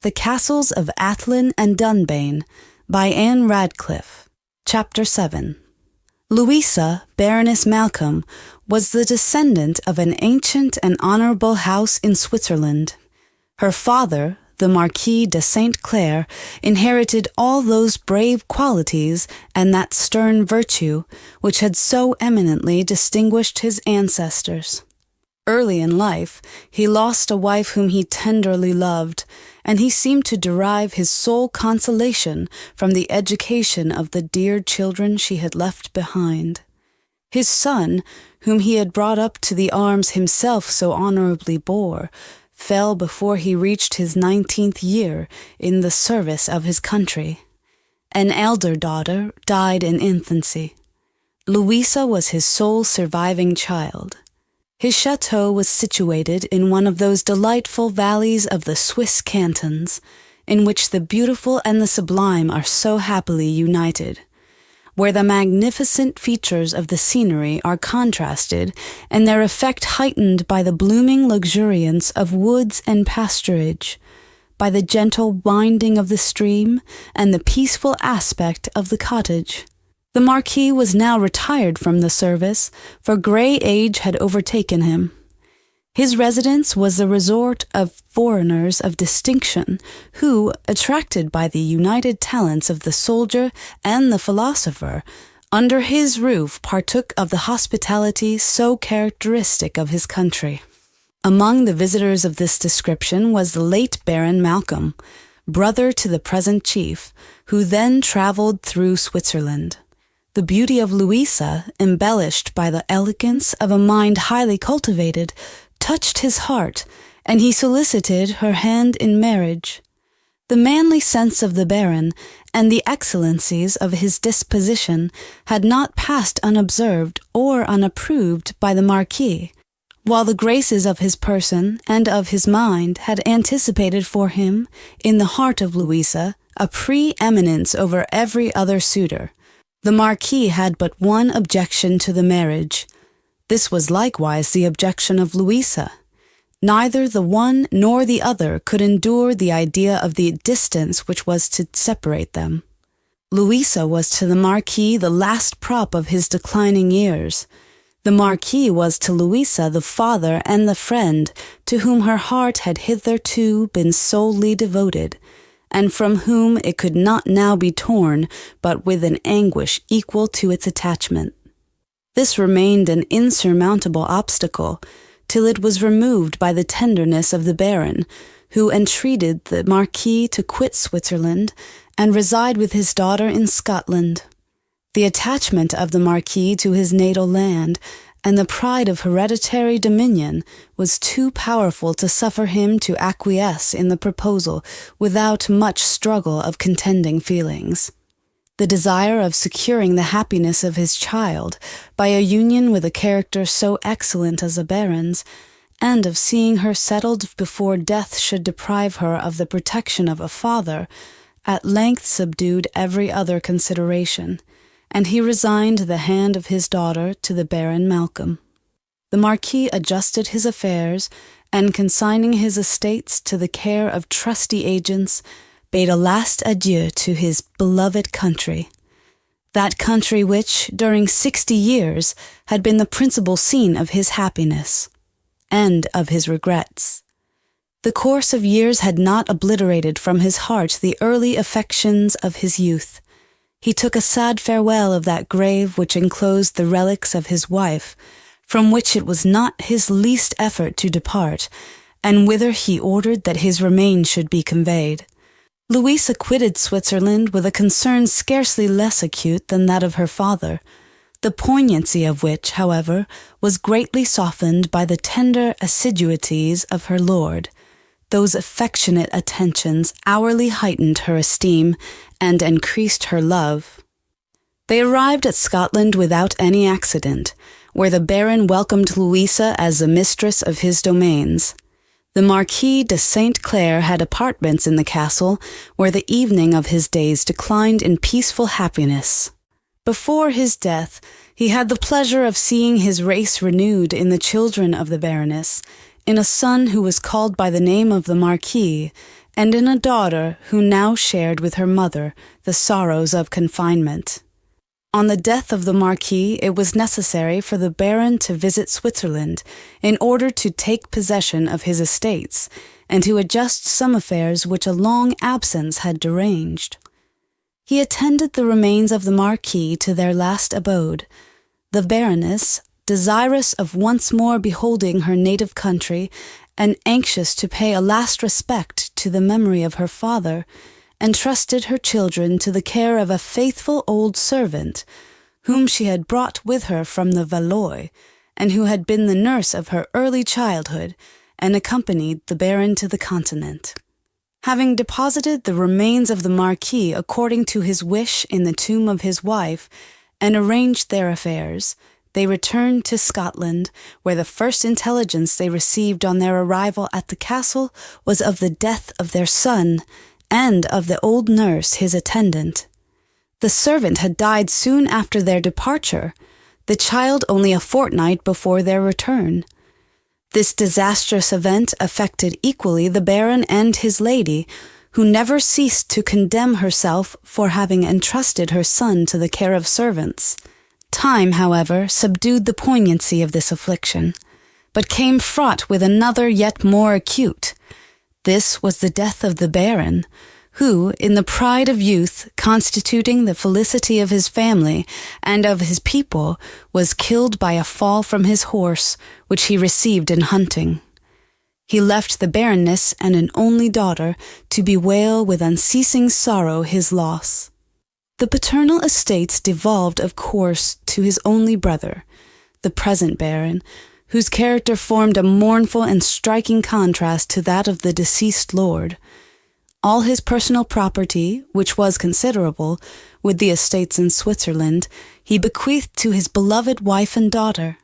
The Castles of Athlin and Dunbayne by Ann Radcliffe. Chapter 7. Louisa, Baroness Malcolm, was the descendant of an ancient and honorable house in Switzerland. Her father, the Marquis de St. Clair, inherited all those brave qualities and that stern virtue which had so eminently distinguished his ancestors. Early in life, he lost a wife whom he tenderly loved, and he seemed to derive his sole consolation from the education of the dear children she had left behind. His son, whom he had brought up to the arms himself so honorably bore, fell before he reached his 19th year in the service of his country. An elder daughter died in infancy. Louisa was his sole surviving child. His chateau was situated in one of those delightful valleys of the Swiss cantons, in which the beautiful and the sublime are so happily united, where the magnificent features of the scenery are contrasted and their effect heightened by the blooming luxuriance of woods and pasturage, by the gentle winding of the stream and the peaceful aspect of the cottage. The Marquis was now retired from the service, for grey age had overtaken him. His residence was the resort of foreigners of distinction, who, attracted by the united talents of the soldier and the philosopher, under his roof partook of the hospitality so characteristic of his country. Among the visitors of this description was the late Baron Malcolm, brother to the present chief, who then travelled through Switzerland. The beauty of Louisa, embellished by the elegance of a mind highly cultivated, touched his heart, and he solicited her hand in marriage. The manly sense of the Baron and the excellencies of his disposition had not passed unobserved or unapproved by the Marquis, while the graces of his person and of his mind had anticipated for him, in the heart of Louisa, a pre-eminence over every other suitor. The Marquis had but one objection to the marriage. This was likewise the objection of Louisa. Neither the one nor the other could endure the idea of the distance which was to separate them. Louisa was to the Marquis the last prop of his declining years. The Marquis was to Louisa the father and the friend to whom her heart had hitherto been solely devoted, and from whom it could not now be torn but with an anguish equal to its attachment. This remained an insurmountable obstacle, till it was removed by the tenderness of the Baron, who entreated the Marquis to quit Switzerland and reside with his daughter in Scotland. The attachment of the Marquis to his natal land and the pride of hereditary dominion was too powerful to suffer him to acquiesce in the proposal without much struggle of contending feelings. The desire of securing the happiness of his child by a union with a character so excellent as a baron's, and of seeing her settled before death should deprive her of the protection of a father, at length subdued every other consideration, and he resigned the hand of his daughter to the Baron Malcolm. The Marquis adjusted his affairs, and consigning his estates to the care of trusty agents, bade a last adieu to his beloved country, that country which, during 60 years, had been the principal scene of his happiness, and of his regrets. The course of years had not obliterated from his heart the early affections of his youth. He took a sad farewell of that grave which enclosed the relics of his wife, from which it was not his least effort to depart, and whither he ordered that his remains should be conveyed. Louisa quitted Switzerland with a concern scarcely less acute than that of her father, the poignancy of which, however, was greatly softened by the tender assiduities of her lord. Those affectionate attentions hourly heightened her esteem and increased her love. They arrived at Scotland without any accident, where the Baron welcomed Louisa as the mistress of his domains. The Marquis de St. Clair had apartments in the castle, where the evening of his days declined in peaceful happiness. Before his death, he had the pleasure of seeing his race renewed in the children of the Baroness, in a son who was called by the name of the Marquis, and in a daughter who now shared with her mother the sorrows of confinement. On the death of the Marquis, it was necessary for the Baron to visit Switzerland in order to take possession of his estates and to adjust some affairs which a long absence had deranged. He attended the remains of the Marquis to their last abode. The Baroness, desirous of once more beholding her native country and anxious to pay a last respect to the memory of her father, entrusted her children to the care of a faithful old servant, whom she had brought with her from the Valois, and who had been the nurse of her early childhood, and accompanied the Baron to the continent. Having deposited the remains of the Marquis according to his wish in the tomb of his wife, and arranged their affairs, they returned to Scotland, where the first intelligence they received on their arrival at the castle was of the death of their son, and of the old nurse, his attendant. The servant had died soon after their departure, the child only a fortnight before their return. This disastrous event affected equally the Baron and his lady, who never ceased to condemn herself for having entrusted her son to the care of servants. Time, however, subdued the poignancy of this affliction, but came fraught with another yet more acute. This was the death of the Baron, who, in the pride of youth, constituting the felicity of his family and of his people, was killed by a fall from his horse, which he received in hunting. He left the Baroness and an only daughter to bewail with unceasing sorrow his loss. The paternal estates devolved, of course, to his only brother, the present Baron, whose character formed a mournful and striking contrast to that of the deceased lord. All his personal property, which was considerable, with the estates in Switzerland, he bequeathed to his beloved wife and daughter.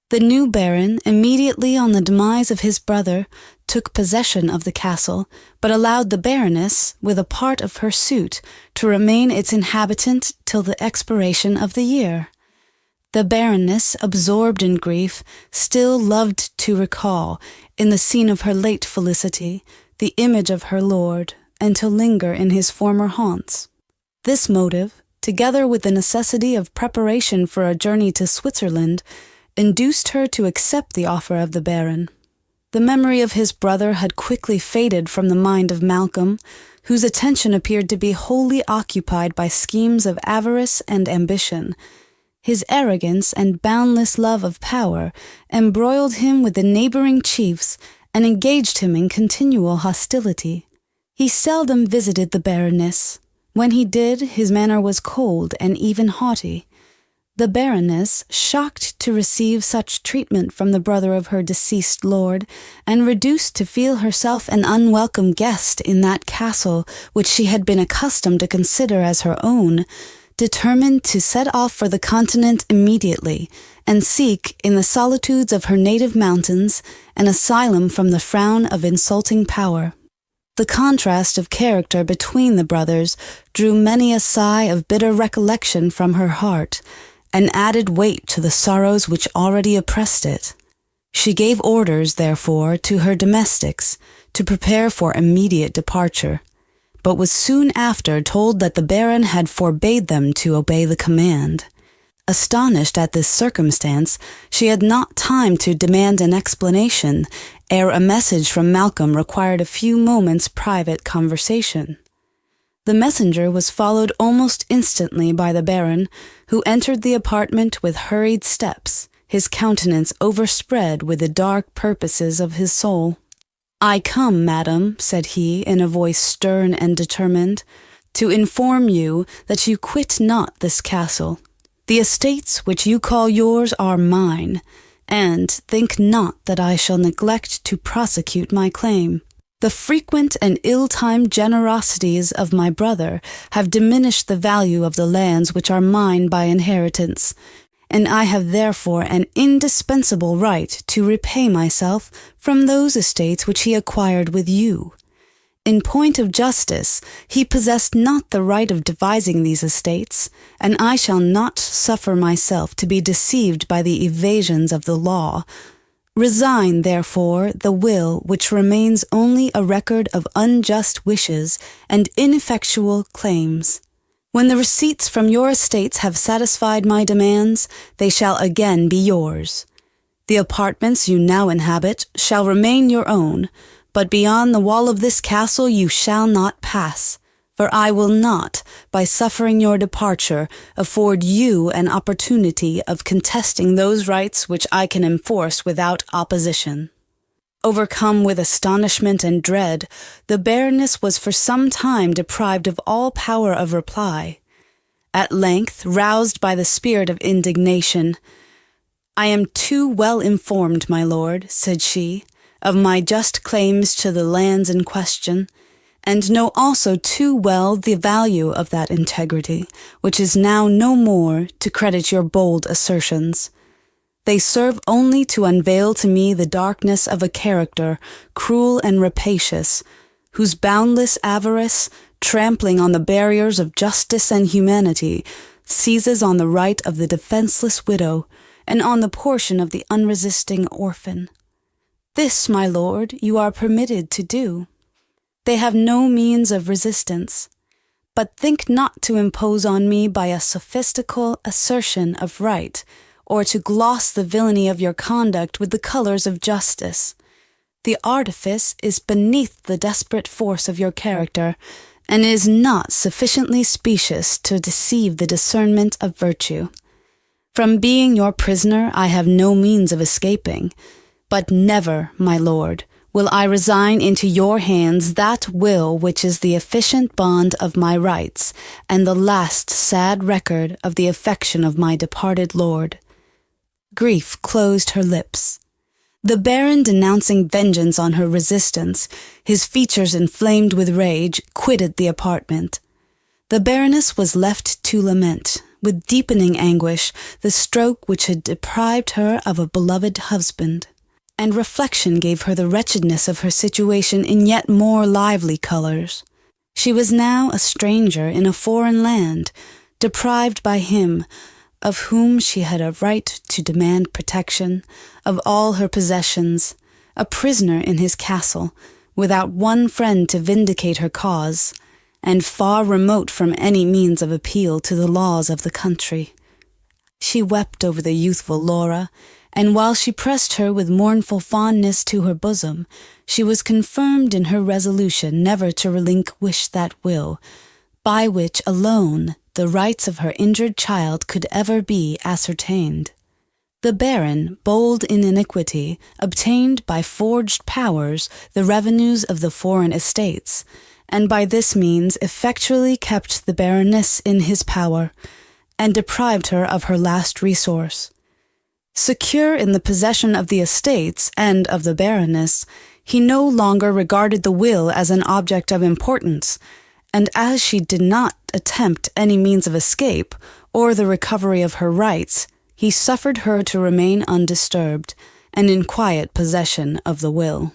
The new Baron, immediately on the demise of his brother, took possession of the castle, but allowed the Baroness, with a part of her suite, to remain its inhabitant till the expiration of the year. The Baroness, absorbed in grief, still loved to recall, in the scene of her late felicity, the image of her lord, and to linger in his former haunts. This motive, together with the necessity of preparation for a journey to Switzerland, induced her to accept the offer of the Baron. The memory of his brother had quickly faded from the mind of Malcolm, whose attention appeared to be wholly occupied by schemes of avarice and ambition. His arrogance and boundless love of power embroiled him with the neighboring chiefs and engaged him in continual hostility. He seldom visited the Baroness. When he did, his manner was cold and even haughty. The Baroness, shocked to receive such treatment from the brother of her deceased lord, and reduced to feel herself an unwelcome guest in that castle which she had been accustomed to consider as her own, determined to set off for the continent immediately, and seek, in the solitudes of her native mountains, an asylum from the frown of insulting power. The contrast of character between the brothers drew many a sigh of bitter recollection from her heart, and added weight to the sorrows which already oppressed it. She gave orders, therefore, to her domestics to prepare for immediate departure, but was soon after told that the Baron had forbade them to obey the command. Astonished at this circumstance, she had not time to demand an explanation, ere a message from Malcolm required a few moments' private conversation. The messenger was followed almost instantly by the Baron, who entered the apartment with hurried steps, his countenance overspread with the dark purposes of his soul. "I come, madam," said he, in a voice stern and determined, "to inform you that you quit not this castle. The estates which you call yours are mine, and think not that I shall neglect to prosecute my claim. The frequent and ill-timed generosities of my brother have diminished the value of the lands which are mine by inheritance, and I have therefore an indispensable right to repay myself from those estates which he acquired with you. In point of justice, he possessed not the right of devising these estates, and I shall not suffer myself to be deceived by the evasions of the law. Resign, therefore, the will which remains only a record of unjust wishes and ineffectual claims. When the receipts from your estates have satisfied my demands, they shall again be yours. The apartments you now inhabit shall remain your own, but beyond the wall of this castle you shall not pass, for I will not, by suffering your departure, afford you an opportunity of contesting those rights which I can enforce without opposition." Overcome with astonishment and dread, the Baroness was for some time deprived of all power of reply. At length, roused by the spirit of indignation, "I am too well informed, my lord," said she, "of my just claims to the lands in question, and know also too well the value of that integrity, which is now no more, to credit your bold assertions. They serve only to unveil to me the darkness of a character, cruel and rapacious, whose boundless avarice, trampling on the barriers of justice and humanity, seizes on the right of the defenseless widow, and on the portion of the unresisting orphan. This, my lord, you are permitted to do. They have no means of resistance, but think not to impose on me by a sophistical assertion of right, or to gloss the villainy of your conduct with the colors of justice. The artifice is beneath the desperate force of your character, and is not sufficiently specious to deceive the discernment of virtue. From being your prisoner I have no means of escaping, but never, my lord, will I resign into your hands that will which is the efficient bond of my rights, and the last sad record of the affection of my departed lord." Grief closed her lips. The Baron, denouncing vengeance on her resistance, his features inflamed with rage, quitted the apartment. The Baroness was left to lament, with deepening anguish, the stroke which had deprived her of a beloved husband, and reflection gave her the wretchedness of her situation in yet more lively colors. She was now a stranger in a foreign land, deprived by him, of whom she had a right to demand protection, of all her possessions, a prisoner in his castle, without one friend to vindicate her cause, and far remote from any means of appeal to the laws of the country. She wept over the youthful Laura, and while she pressed her with mournful fondness to her bosom, she was confirmed in her resolution never to relinquish that will, by which alone the rights of her injured child could ever be ascertained. The Baron, bold in iniquity, obtained by forged powers the revenues of the foreign estates, and by this means effectually kept the Baroness in his power, and deprived her of her last resource. Secure in the possession of the estates and of the Baroness, he no longer regarded the will as an object of importance, and as she did not attempt any means of escape or the recovery of her rights, he suffered her to remain undisturbed and in quiet possession of the will.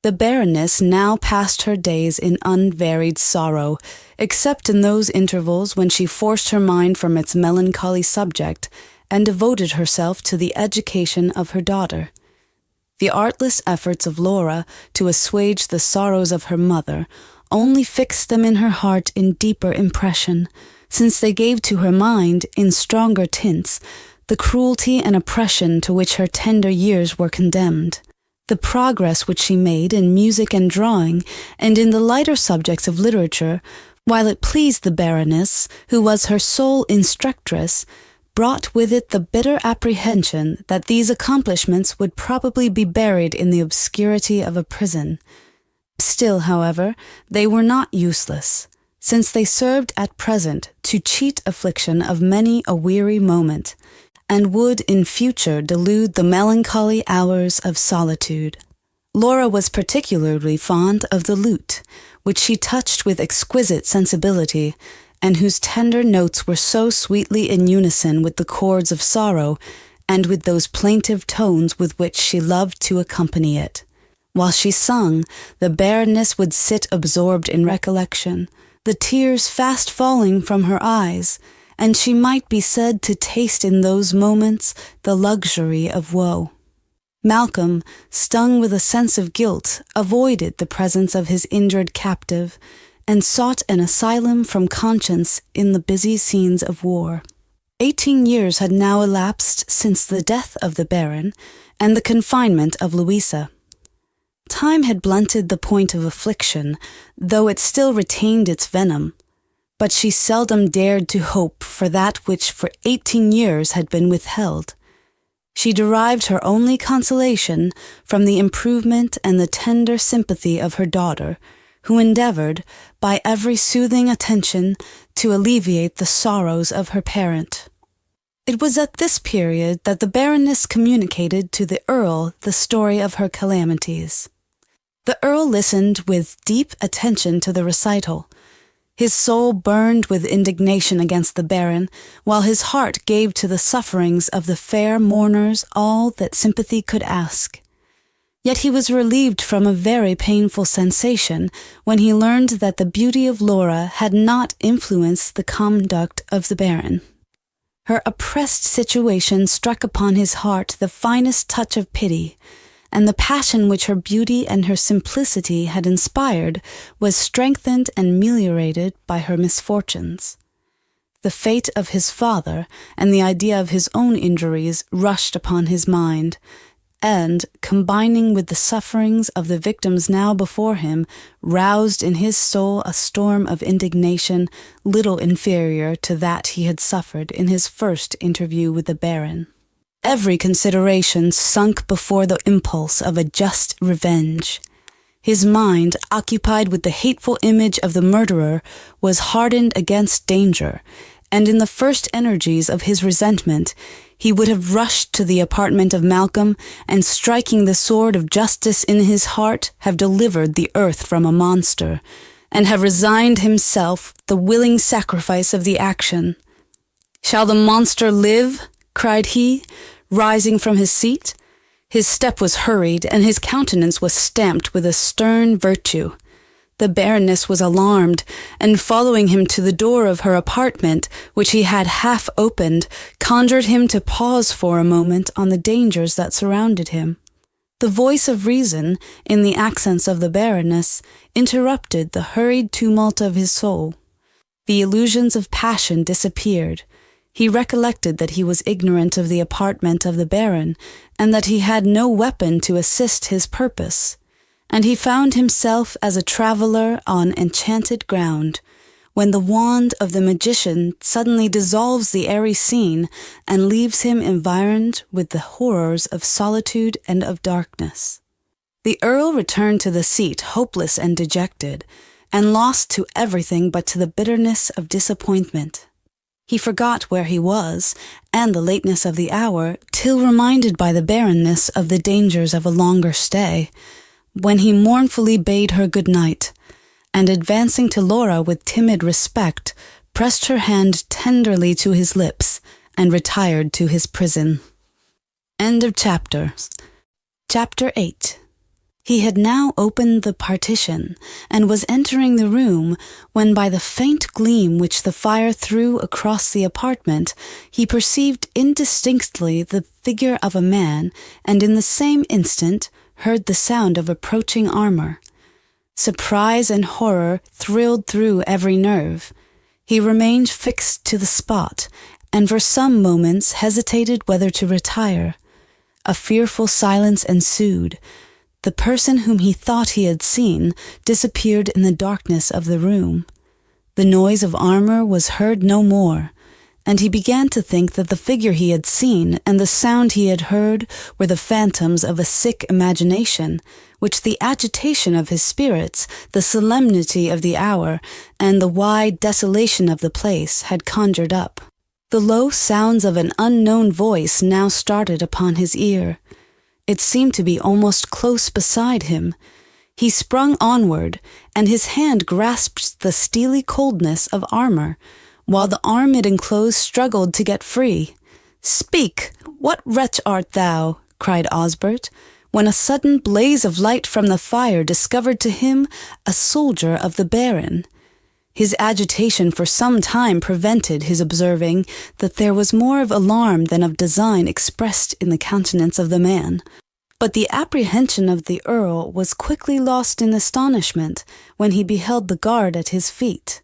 The Baroness now passed her days in unvaried sorrow, except in those intervals when she forced her mind from its melancholy subject and devoted herself to the education of her daughter. The artless efforts of Laura to assuage the sorrows of her mother only fixed them in her heart in deeper impression, since they gave to her mind, in stronger tints, the cruelty and oppression to which her tender years were condemned. The progress which she made in music and drawing, and in the lighter subjects of literature, while it pleased the Baroness, who was her sole instructress, brought with it the bitter apprehension that these accomplishments would probably be buried in the obscurity of a prison. Still, however, they were not useless, since they served at present to cheat affliction of many a weary moment, and would in future delude the melancholy hours of solitude. Laura was particularly fond of the lute, which she touched with exquisite sensibility, and whose tender notes were so sweetly in unison with the chords of sorrow, and with those plaintive tones with which she loved to accompany it. While she sung, the Baroness would sit absorbed in recollection, the tears fast falling from her eyes, and she might be said to taste in those moments the luxury of woe. Malcolm, stung with a sense of guilt, avoided the presence of his injured captive and sought an asylum from conscience in the busy scenes of war. 18 years had now elapsed since the death of the Baron and the confinement of Louisa. Time had blunted the point of affliction, though it still retained its venom, but she seldom dared to hope for that which for 18 years had been withheld. She derived her only consolation from the improvement and the tender sympathy of her daughter, who endeavored, by every soothing attention, to alleviate the sorrows of her parent. It was at this period that the Baroness communicated to the Earl the story of her calamities. The Earl listened with deep attention to the recital. His soul burned with indignation against the Baron, while his heart gave to the sufferings of the fair mourners all that sympathy could ask. Yet he was relieved from a very painful sensation when he learned that the beauty of Laura had not influenced the conduct of the Baron. Her oppressed situation struck upon his heart the finest touch of pity, and the passion which her beauty and her simplicity had inspired was strengthened and ameliorated by her misfortunes. The fate of his father and the idea of his own injuries rushed upon his mind, and, combining with the sufferings of the victims now before him, roused in his soul a storm of indignation little inferior to that he had suffered in his first interview with the Baron. Every consideration sunk before the impulse of a just revenge. His mind, occupied with the hateful image of the murderer, was hardened against danger, and in the first energies of his resentment, he would have rushed to the apartment of Malcolm, and striking the sword of justice in his heart, have delivered the earth from a monster, and have resigned himself the willing sacrifice of the action. "Shall the monster live?" cried he, rising from his seat. His step was hurried, and his countenance was stamped with a stern virtue. The Baroness was alarmed, and following him to the door of her apartment, which he had half opened, conjured him to pause for a moment on the dangers that surrounded him. The voice of reason, in the accents of the Baroness, interrupted the hurried tumult of his soul. The illusions of passion disappeared. He recollected that he was ignorant of the apartment of the Baron, and that he had no weapon to assist his purpose, and he found himself as a traveller on enchanted ground, when the wand of the magician suddenly dissolves the airy scene and leaves him environed with the horrors of solitude and of darkness. The Earl returned to the seat hopeless and dejected, and lost to everything but to the bitterness of disappointment. He forgot where he was, and the lateness of the hour, till reminded by the Baroness of the dangers of a longer stay, when he mournfully bade her good night, and advancing to Laura with timid respect, pressed her hand tenderly to his lips, and retired to his prison. End of chapter. Chapter 8. He had now opened the partition, and was entering the room, when by the faint gleam which the fire threw across the apartment, he perceived indistinctly the figure of a man, and in the same instant heard the sound of approaching armor. Surprise and horror thrilled through every nerve. He remained fixed to the spot, and for some moments hesitated whether to retire. A fearful silence ensued. The person whom he thought he had seen disappeared in the darkness of the room. The noise of armor was heard no more, and he began to think that the figure he had seen and the sound he had heard were the phantoms of a sick imagination, which the agitation of his spirits, the solemnity of the hour, and the wide desolation of the place had conjured up. The low sounds of an unknown voice now started upon his ear. It seemed to be almost close beside him. He sprung onward, and his hand grasped the steely coldness of armor, while the arm it enclosed struggled to get free. "Speak! What wretch art thou?" cried Osbert, when a sudden blaze of light from the fire discovered to him a soldier of the Baron. His agitation for some time prevented his observing that there was more of alarm than of design expressed in the countenance of the man. But the apprehension of the Earl was quickly lost in astonishment when he beheld the guard at his feet.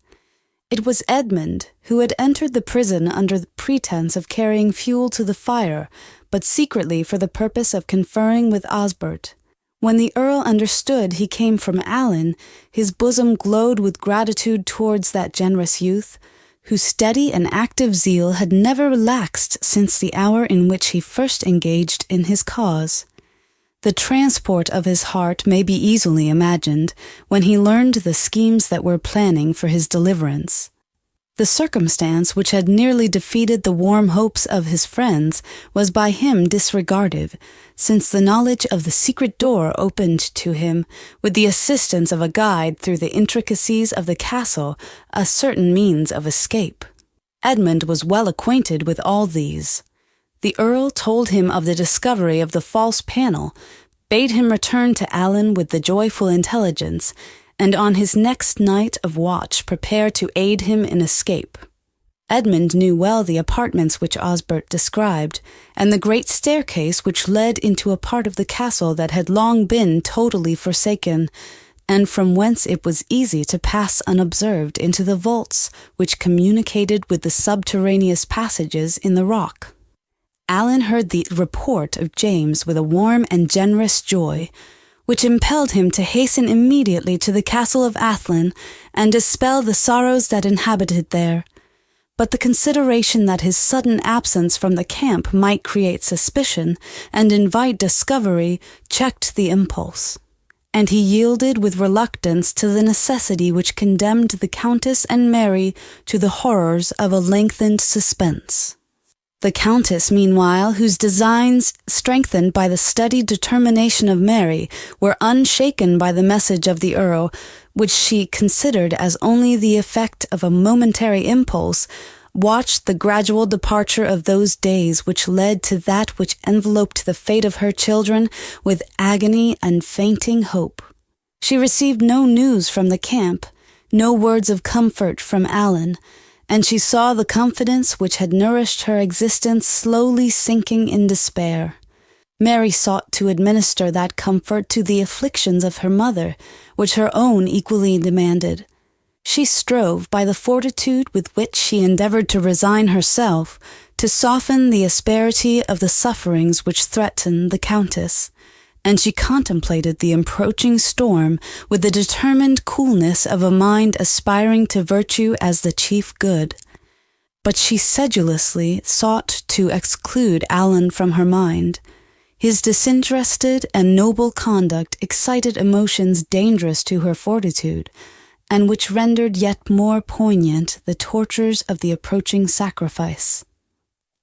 It was Edmund, who had entered the prison under the pretense of carrying fuel to the fire, but secretly for the purpose of conferring with Osbert. When the Earl understood he came from Allen, his bosom glowed with gratitude towards that generous youth, whose steady and active zeal had never relaxed since the hour in which he first engaged in his cause. The transport of his heart may be easily imagined when he learned the schemes that were planning for his deliverance. The circumstance which had nearly defeated the warm hopes of his friends was by him disregarded, since the knowledge of the secret door opened to him, with the assistance of a guide through the intricacies of the castle, a certain means of escape. Edmund was well acquainted with all these. The Earl told him of the discovery of the false panel, bade him return to Allen with the joyful intelligence, and on his next night of watch prepare to aid him in escape. Edmund knew well the apartments which Osbert described, and the great staircase which led into a part of the castle that had long been totally forsaken, and from whence it was easy to pass unobserved into the vaults which communicated with the subterraneous passages in the rock. Allen heard the report of James with a warm and generous joy, which impelled him to hasten immediately to the castle of Athlin and dispel the sorrows that inhabited there. But the consideration that his sudden absence from the camp might create suspicion and invite discovery checked the impulse, and he yielded with reluctance to the necessity which condemned the Countess and Mary to the horrors of a lengthened suspense. The Countess, meanwhile, whose designs, strengthened by the studied determination of Mary, were unshaken by the message of the Earl, which she considered as only the effect of a momentary impulse, watched the gradual departure of those days which led to that which enveloped the fate of her children with agony and fainting hope. She received no news from the camp, no words of comfort from Allen, and she saw the confidence which had nourished her existence slowly sinking in despair. Mary sought to administer that comfort to the afflictions of her mother, which her own equally demanded. She strove, by the fortitude with which she endeavored to resign herself, to soften the asperity of the sufferings which threatened the Countess, and she contemplated the approaching storm with the determined coolness of a mind aspiring to virtue as the chief good. But she sedulously sought to exclude Allen from her mind. His disinterested and noble conduct excited emotions dangerous to her fortitude, and which rendered yet more poignant the tortures of the approaching sacrifice.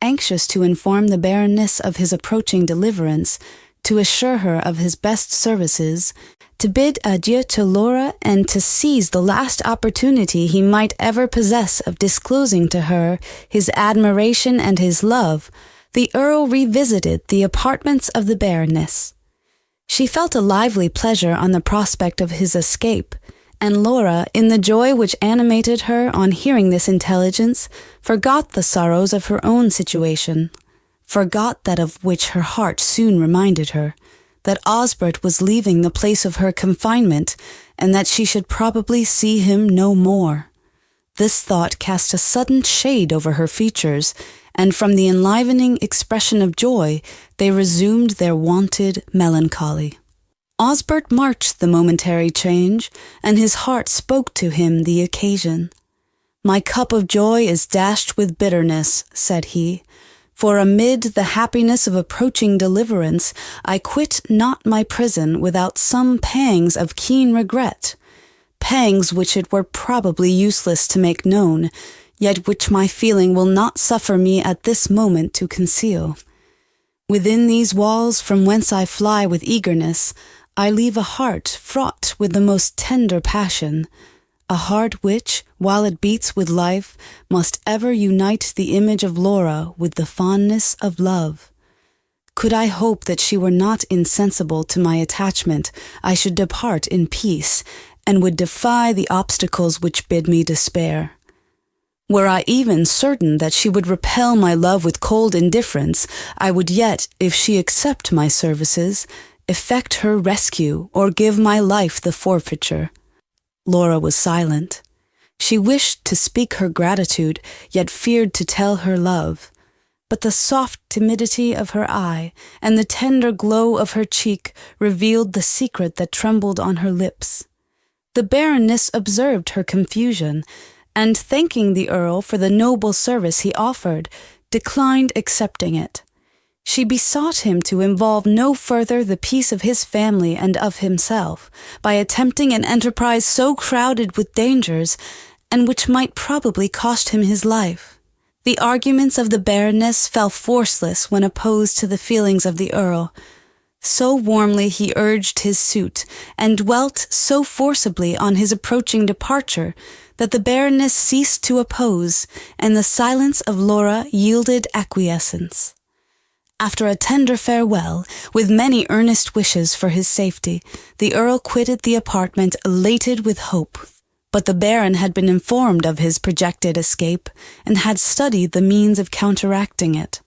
Anxious to inform the Baroness of his approaching deliverance, to assure her of his best services, to bid adieu to Laura, and to seize the last opportunity he might ever possess of disclosing to her his admiration and his love, the Earl revisited the apartments of the Baroness. She felt a lively pleasure on the prospect of his escape, and Laura, in the joy which animated her on hearing this intelligence, forgot the sorrows of her own situation, forgot that of which her heart soon reminded her, that Osbert was leaving the place of her confinement, and that she should probably see him no more. This thought cast a sudden shade over her features, and from the enlivening expression of joy, they resumed their wonted melancholy. Osbert marked the momentary change, and his heart spoke to him the occasion. "My cup of joy is dashed with bitterness," said he, "for amid the happiness of approaching deliverance, I quit not my prison without some pangs of keen regret, pangs which it were probably useless to make known, yet which my feeling will not suffer me at this moment to conceal. Within these walls from whence I fly with eagerness, I leave a heart fraught with the most tender passion, a heart which, while it beats with life, must ever unite the image of Laura with the fondness of love. Could I hope that she were not insensible to my attachment, I should depart in peace, and would defy the obstacles which bid me despair. Were I even certain that she would repel my love with cold indifference, I would yet, if she accept my services, effect her rescue or give my life the forfeiture." Laura was silent. She wished to speak her gratitude, yet feared to tell her love. But the soft timidity of her eye and the tender glow of her cheek revealed the secret that trembled on her lips. The Baroness observed her confusion, and thanking the Earl for the noble service he offered, declined accepting it. She besought him to involve no further the peace of his family and of himself, by attempting an enterprise so crowded with dangers, and which might probably cost him his life. The arguments of the Baroness fell forceless when opposed to the feelings of the Earl. So warmly he urged his suit, and dwelt so forcibly on his approaching departure, that the Baroness ceased to oppose, and the silence of Laura yielded acquiescence. After a tender farewell, with many earnest wishes for his safety, the Earl quitted the apartment elated with hope. But the Baron had been informed of his projected escape, and had studied the means of counteracting it.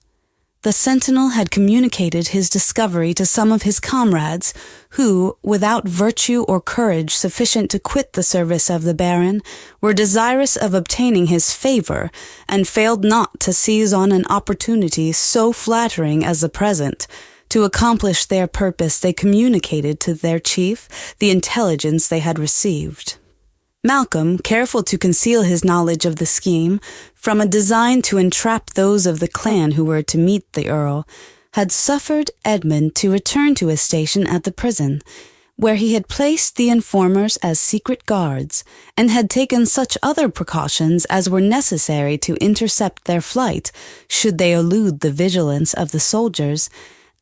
The sentinel had communicated his discovery to some of his comrades, who, without virtue or courage sufficient to quit the service of the Baron, were desirous of obtaining his favor, and failed not to seize on an opportunity so flattering as the present. To accomplish their purpose, they communicated to their chief the intelligence they had received. Malcolm, careful to conceal his knowledge of the scheme, from a design to entrap those of the clan who were to meet the Earl, had suffered Edmund to return to his station at the prison, where he had placed the informers as secret guards, and had taken such other precautions as were necessary to intercept their flight, should they elude the vigilance of the soldiers,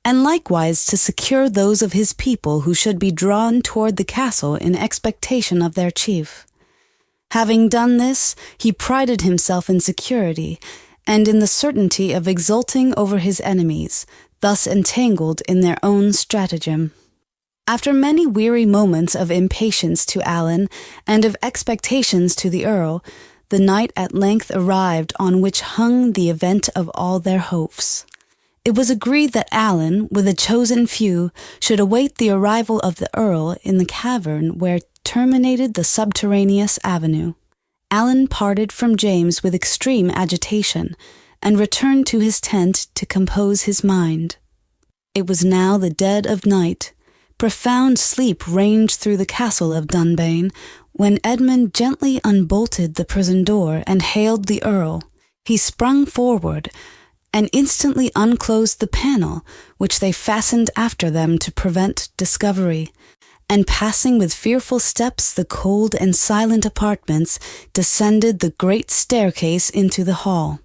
and likewise to secure those of his people who should be drawn toward the castle in expectation of their chief. Having done this, he prided himself in security, and in the certainty of exulting over his enemies, thus entangled in their own stratagem. After many weary moments of impatience to Alan, and of expectations to the Earl, the night at length arrived on which hung the event of all their hopes. It was agreed that Alan, with a chosen few, should await the arrival of the Earl in the cavern where terminated the subterraneous avenue. Alan parted from James with extreme agitation, and returned to his tent to compose his mind. It was now the dead of night. Profound sleep reigned through the castle of Dunbayne, when Edmund gently unbolted the prison door and hailed the Earl. He sprung forward, and instantly unclosed the panel, which they fastened after them to prevent discovery, and passing with fearful steps the cold and silent apartments, descended the great staircase into the hall,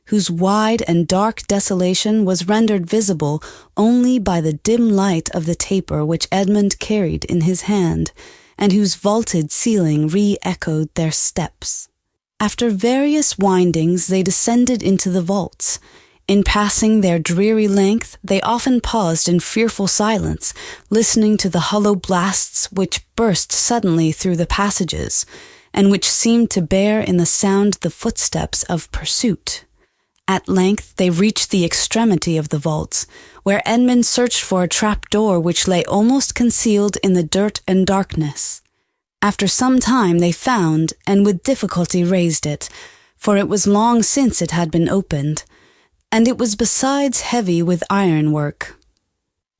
whose wide and dark desolation was rendered visible only by the dim light of the taper which Edmund carried in his hand, and whose vaulted ceiling re-echoed their steps. After various windings they descended into the vaults. In passing their dreary length, they often paused in fearful silence, listening to the hollow blasts which burst suddenly through the passages, and which seemed to bear in the sound the footsteps of pursuit. At length they reached the extremity of the vaults, where Edmund searched for a trap-door which lay almost concealed in the dirt and darkness. After some time they found, and with difficulty raised it, for it was long since it had been opened, and it was besides heavy with ironwork.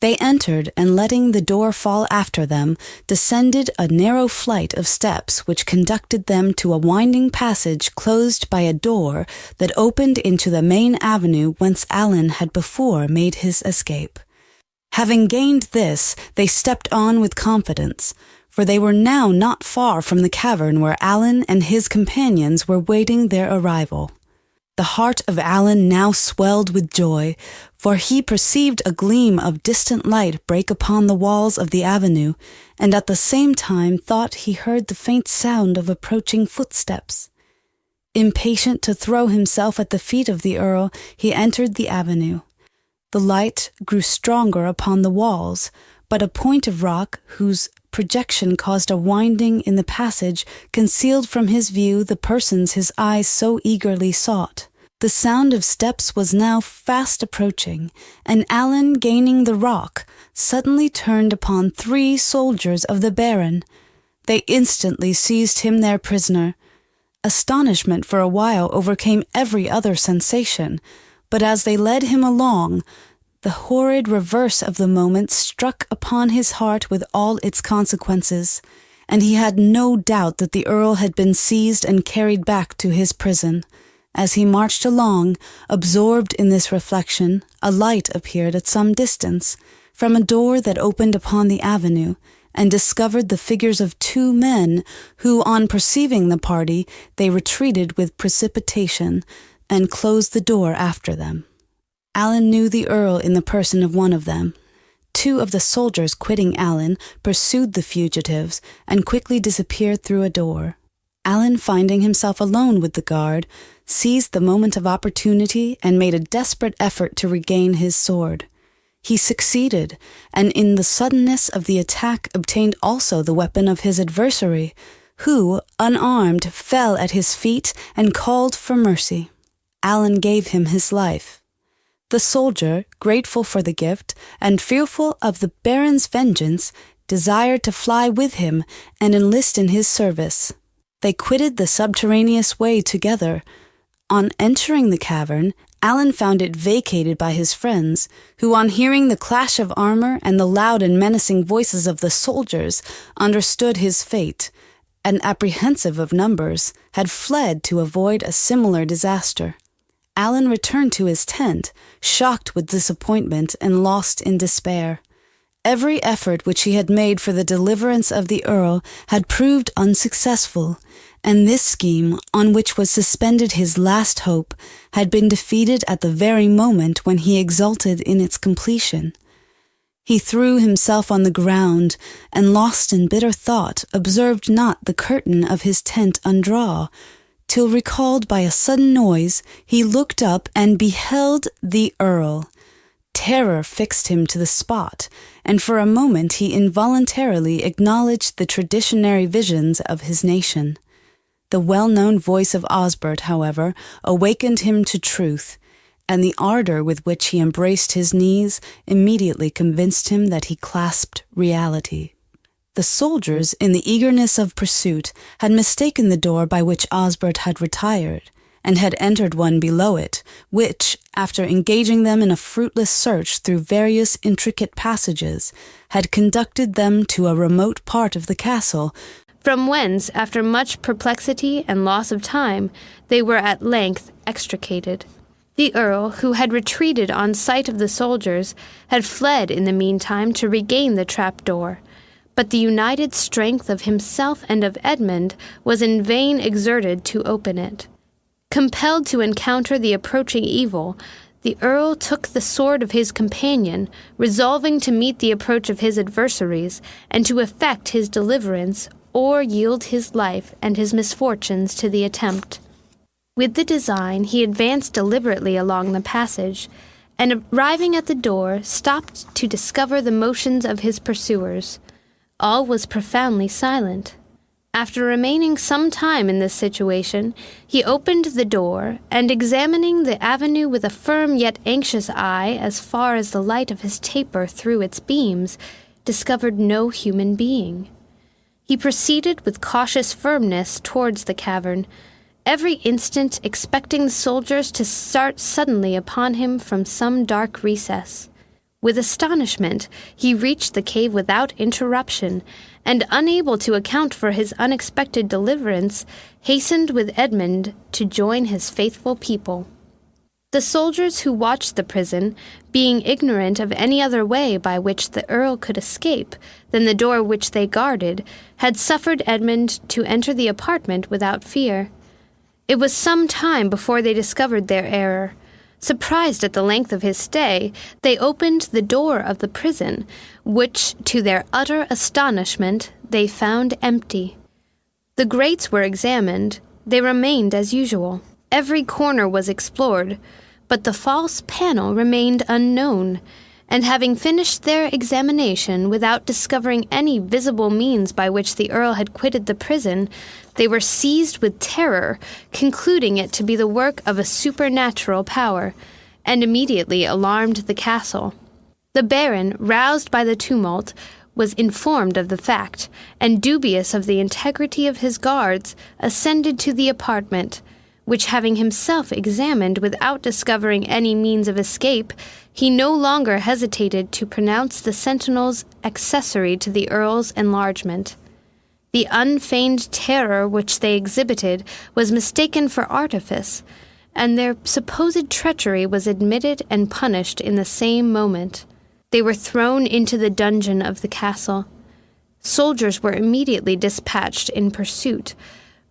They entered, and letting the door fall after them, descended a narrow flight of steps which conducted them to a winding passage closed by a door that opened into the main avenue whence Alan had before made his escape. Having gained this, they stepped on with confidence, for they were now not far from the cavern where Alan and his companions were waiting their arrival. The heart of Alan now swelled with joy, for he perceived a gleam of distant light break upon the walls of the avenue, and at the same time thought he heard the faint sound of approaching footsteps. Impatient to throw himself at the feet of the Earl, he entered the avenue. The light grew stronger upon the walls, but a point of rock, whose projection caused a winding in the passage, concealed from his view the persons his eyes so eagerly sought. The sound of steps was now fast approaching, and Allen, gaining the rock, suddenly turned upon 3 soldiers of the Baron. They instantly seized him their prisoner. Astonishment for a while overcame every other sensation, but as they led him along, the horrid reverse of the moment struck upon his heart with all its consequences, and he had no doubt that the Earl had been seized and carried back to his prison. As he marched along, absorbed in this reflection, a light appeared at some distance, from a door that opened upon the avenue, and discovered the figures of 2 men, who, on perceiving the party, they retreated with precipitation, and closed the door after them. Allen knew the Earl in the person of one of them. 2 of the soldiers, quitting Allen, pursued the fugitives, and quickly disappeared through a door. Allen, finding himself alone with the guard, seized the moment of opportunity and made a desperate effort to regain his sword. He succeeded, and in the suddenness of the attack obtained also the weapon of his adversary, who, unarmed, fell at his feet and called for mercy. Allen gave him his life. The soldier, grateful for the gift, and fearful of the Baron's vengeance, desired to fly with him and enlist in his service. They quitted the subterraneous way together. On entering the cavern, Allen found it vacated by his friends, who, on hearing the clash of armor and the loud and menacing voices of the soldiers, understood his fate, and, apprehensive of numbers, had fled to avoid a similar disaster. Allen returned to his tent, shocked with disappointment and lost in despair. Every effort which he had made for the deliverance of the Earl had proved unsuccessful, and this scheme, on which was suspended his last hope, had been defeated at the very moment when he exulted in its completion. He threw himself on the ground, and, lost in bitter thought, observed not the curtain of his tent undraw, till, recalled by a sudden noise, he looked up and beheld the Earl. Terror fixed him to the spot, and for a moment he involuntarily acknowledged the traditionary visions of his nation. The well-known voice of Osbert, however, awakened him to truth, and the ardor with which he embraced his knees immediately convinced him that he clasped reality. The soldiers, in the eagerness of pursuit, had mistaken the door by which Osbert had retired, and had entered one below it, which, after engaging them in a fruitless search through various intricate passages, had conducted them to a remote part of the castle, from whence, after much perplexity and loss of time, they were at length extricated. The Earl, who had retreated on sight of the soldiers, had fled in the meantime to regain the trap-door, but the united strength of himself and of Edmund was in vain exerted to open it. Compelled to encounter the approaching evil, the Earl took the sword of his companion, resolving to meet the approach of his adversaries, and to effect his deliverance, or yield his life and his misfortunes to the attempt. With the design, he advanced deliberately along the passage, and arriving at the door, stopped to discover the motions of his pursuers. All was profoundly silent. After remaining some time in this situation, he opened the door, and examining the avenue with a firm yet anxious eye as far as the light of his taper threw its beams, discovered no human being. He proceeded with cautious firmness towards the cavern, every instant expecting the soldiers to start suddenly upon him from some dark recess. With astonishment, he reached the cave without interruption, and, unable to account for his unexpected deliverance, hastened with Edmund to join his faithful people. The soldiers who watched the prison, being ignorant of any other way by which the Earl could escape than the door which they guarded, had suffered Edmund to enter the apartment without fear. It was some time before they discovered their error. Surprised at the length of his stay, they opened the door of the prison, which, to their utter astonishment, they found empty. The grates were examined. They remained as usual. Every corner was explored, but the false panel remained unknown, and having finished their examination without discovering any visible means by which the Earl had quitted the prison, they were seized with terror, concluding it to be the work of a supernatural power, and immediately alarmed the castle. The Baron, roused by the tumult, was informed of the fact, and dubious of the integrity of his guards, ascended to the apartment, which having himself examined without discovering any means of escape, he no longer hesitated to pronounce the sentinels accessory to the Earl's enlargement. The unfeigned terror which they exhibited was mistaken for artifice, and their supposed treachery was admitted and punished in the same moment. They were thrown into the dungeon of the castle. Soldiers were immediately dispatched in pursuit,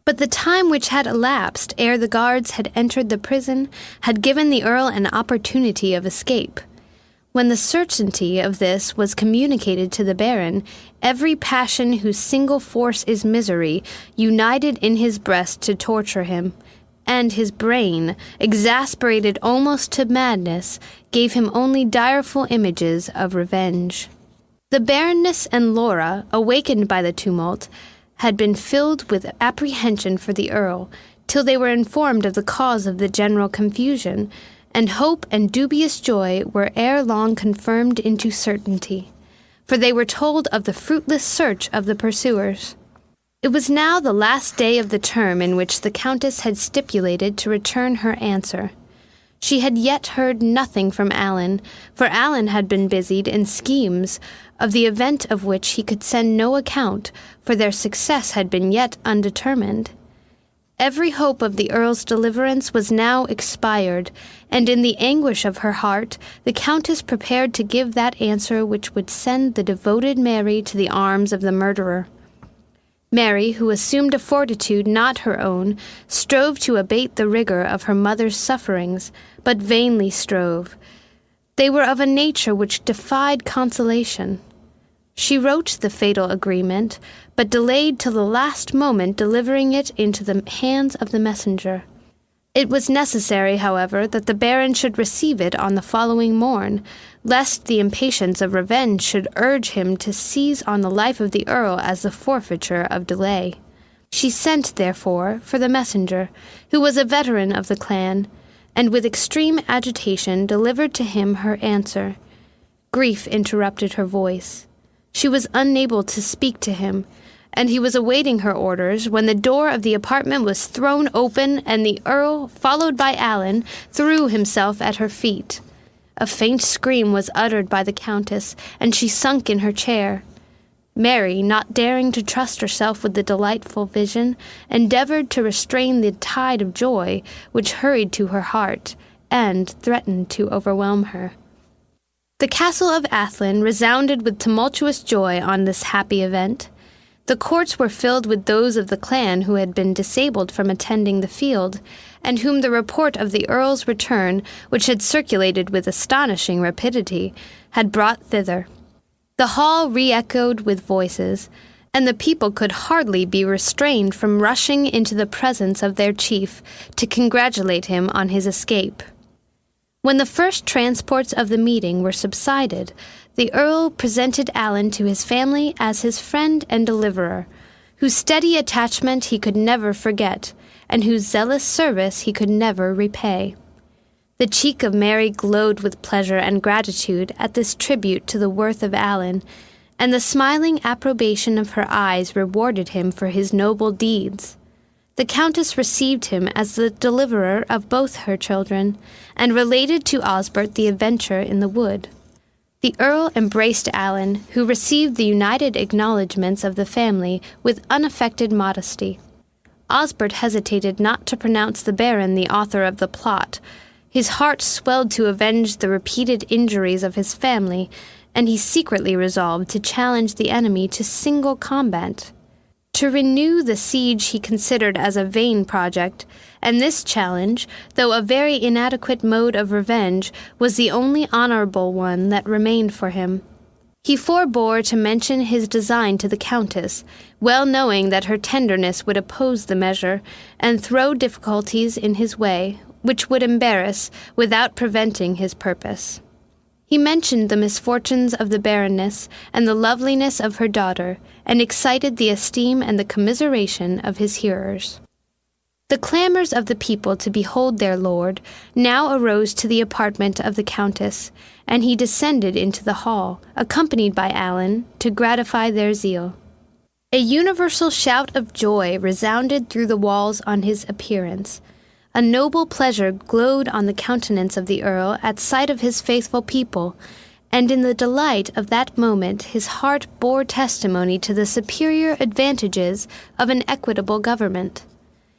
but the time which had elapsed ere the guards had entered the prison had given the Earl an opportunity of escape. When the certainty of this was communicated to the Baron, every passion whose single force is misery united in his breast to torture him, and his brain, exasperated almost to madness, gave him only direful images of revenge. The Baroness and Laura, awakened by the tumult, had been filled with apprehension for the Earl, till they were informed of the cause of the general confusion, and hope and dubious joy were ere long confirmed into certainty, for they were told of the fruitless search of the pursuers. It was now the last day of the term in which the Countess had stipulated to return her answer. She had yet heard nothing from Alan, for Alan had been busied in schemes, of the event of which he could send no account, for their success had been yet undetermined. Every hope of the Earl's deliverance was now expired, and in the anguish of her heart, the Countess prepared to give that answer which would send the devoted Mary to the arms of the murderer. Mary, who assumed a fortitude not her own, strove to abate the rigor of her mother's sufferings, but vainly strove. They were of a nature which defied consolation. She wrote the fatal agreement, but delayed till the last moment delivering it into the hands of the messenger. It was necessary, however, that the Baron should receive it on the following morn, lest the impatience of revenge should urge him to seize on the life of the Earl as the forfeiture of delay. She sent, therefore, for the messenger, who was a veteran of the clan, and with extreme agitation delivered to him her answer. Grief interrupted her voice. She was unable to speak to him, and he was awaiting her orders when the door of the apartment was thrown open, and the Earl, followed by Alan, threw himself at her feet. A faint scream was uttered by the Countess, and she sunk in her chair. Mary, not daring to trust herself with the delightful vision, endeavored to restrain the tide of joy which hurried to her heart, and threatened to overwhelm her. The castle of Athlin resounded with tumultuous joy on this happy event. The courts were filled with those of the clan who had been disabled from attending the field, and whom the report of the Earl's return, which had circulated with astonishing rapidity, had brought thither. The hall re-echoed with voices, and the people could hardly be restrained from rushing into the presence of their chief to congratulate him on his escape. When the first transports of the meeting were subsided, the Earl presented Alan to his family as his friend and deliverer, whose steady attachment he could never forget, and whose zealous service he could never repay. The cheek of Mary glowed with pleasure and gratitude at this tribute to the worth of Alan, and the smiling approbation of her eyes rewarded him for his noble deeds. The Countess received him as the deliverer of both her children, and related to Osbert the adventure in the wood. The Earl embraced Alan, who received the united acknowledgments of the family with unaffected modesty. Osbert hesitated not to pronounce the Baron the author of the plot. His heart swelled to avenge the repeated injuries of his family, and he secretly resolved to challenge the enemy to single combat. To renew the siege he considered as a vain project, and this challenge, though a very inadequate mode of revenge, was the only honorable one that remained for him. He forbore to mention his design to the Countess, well knowing that her tenderness would oppose the measure, and throw difficulties in his way, which would embarrass, without preventing his purpose. He mentioned the misfortunes of the Baroness and the loveliness of her daughter, and excited the esteem and the commiseration of his hearers. The clamours of the people to behold their lord now arose to the apartment of the Countess, and he descended into the hall, accompanied by Allen, to gratify their zeal. A universal shout of joy resounded through the walls on his appearance. A noble pleasure glowed on the countenance of the Earl at sight of his faithful people, and in the delight of that moment his heart bore testimony to the superior advantages of an equitable government.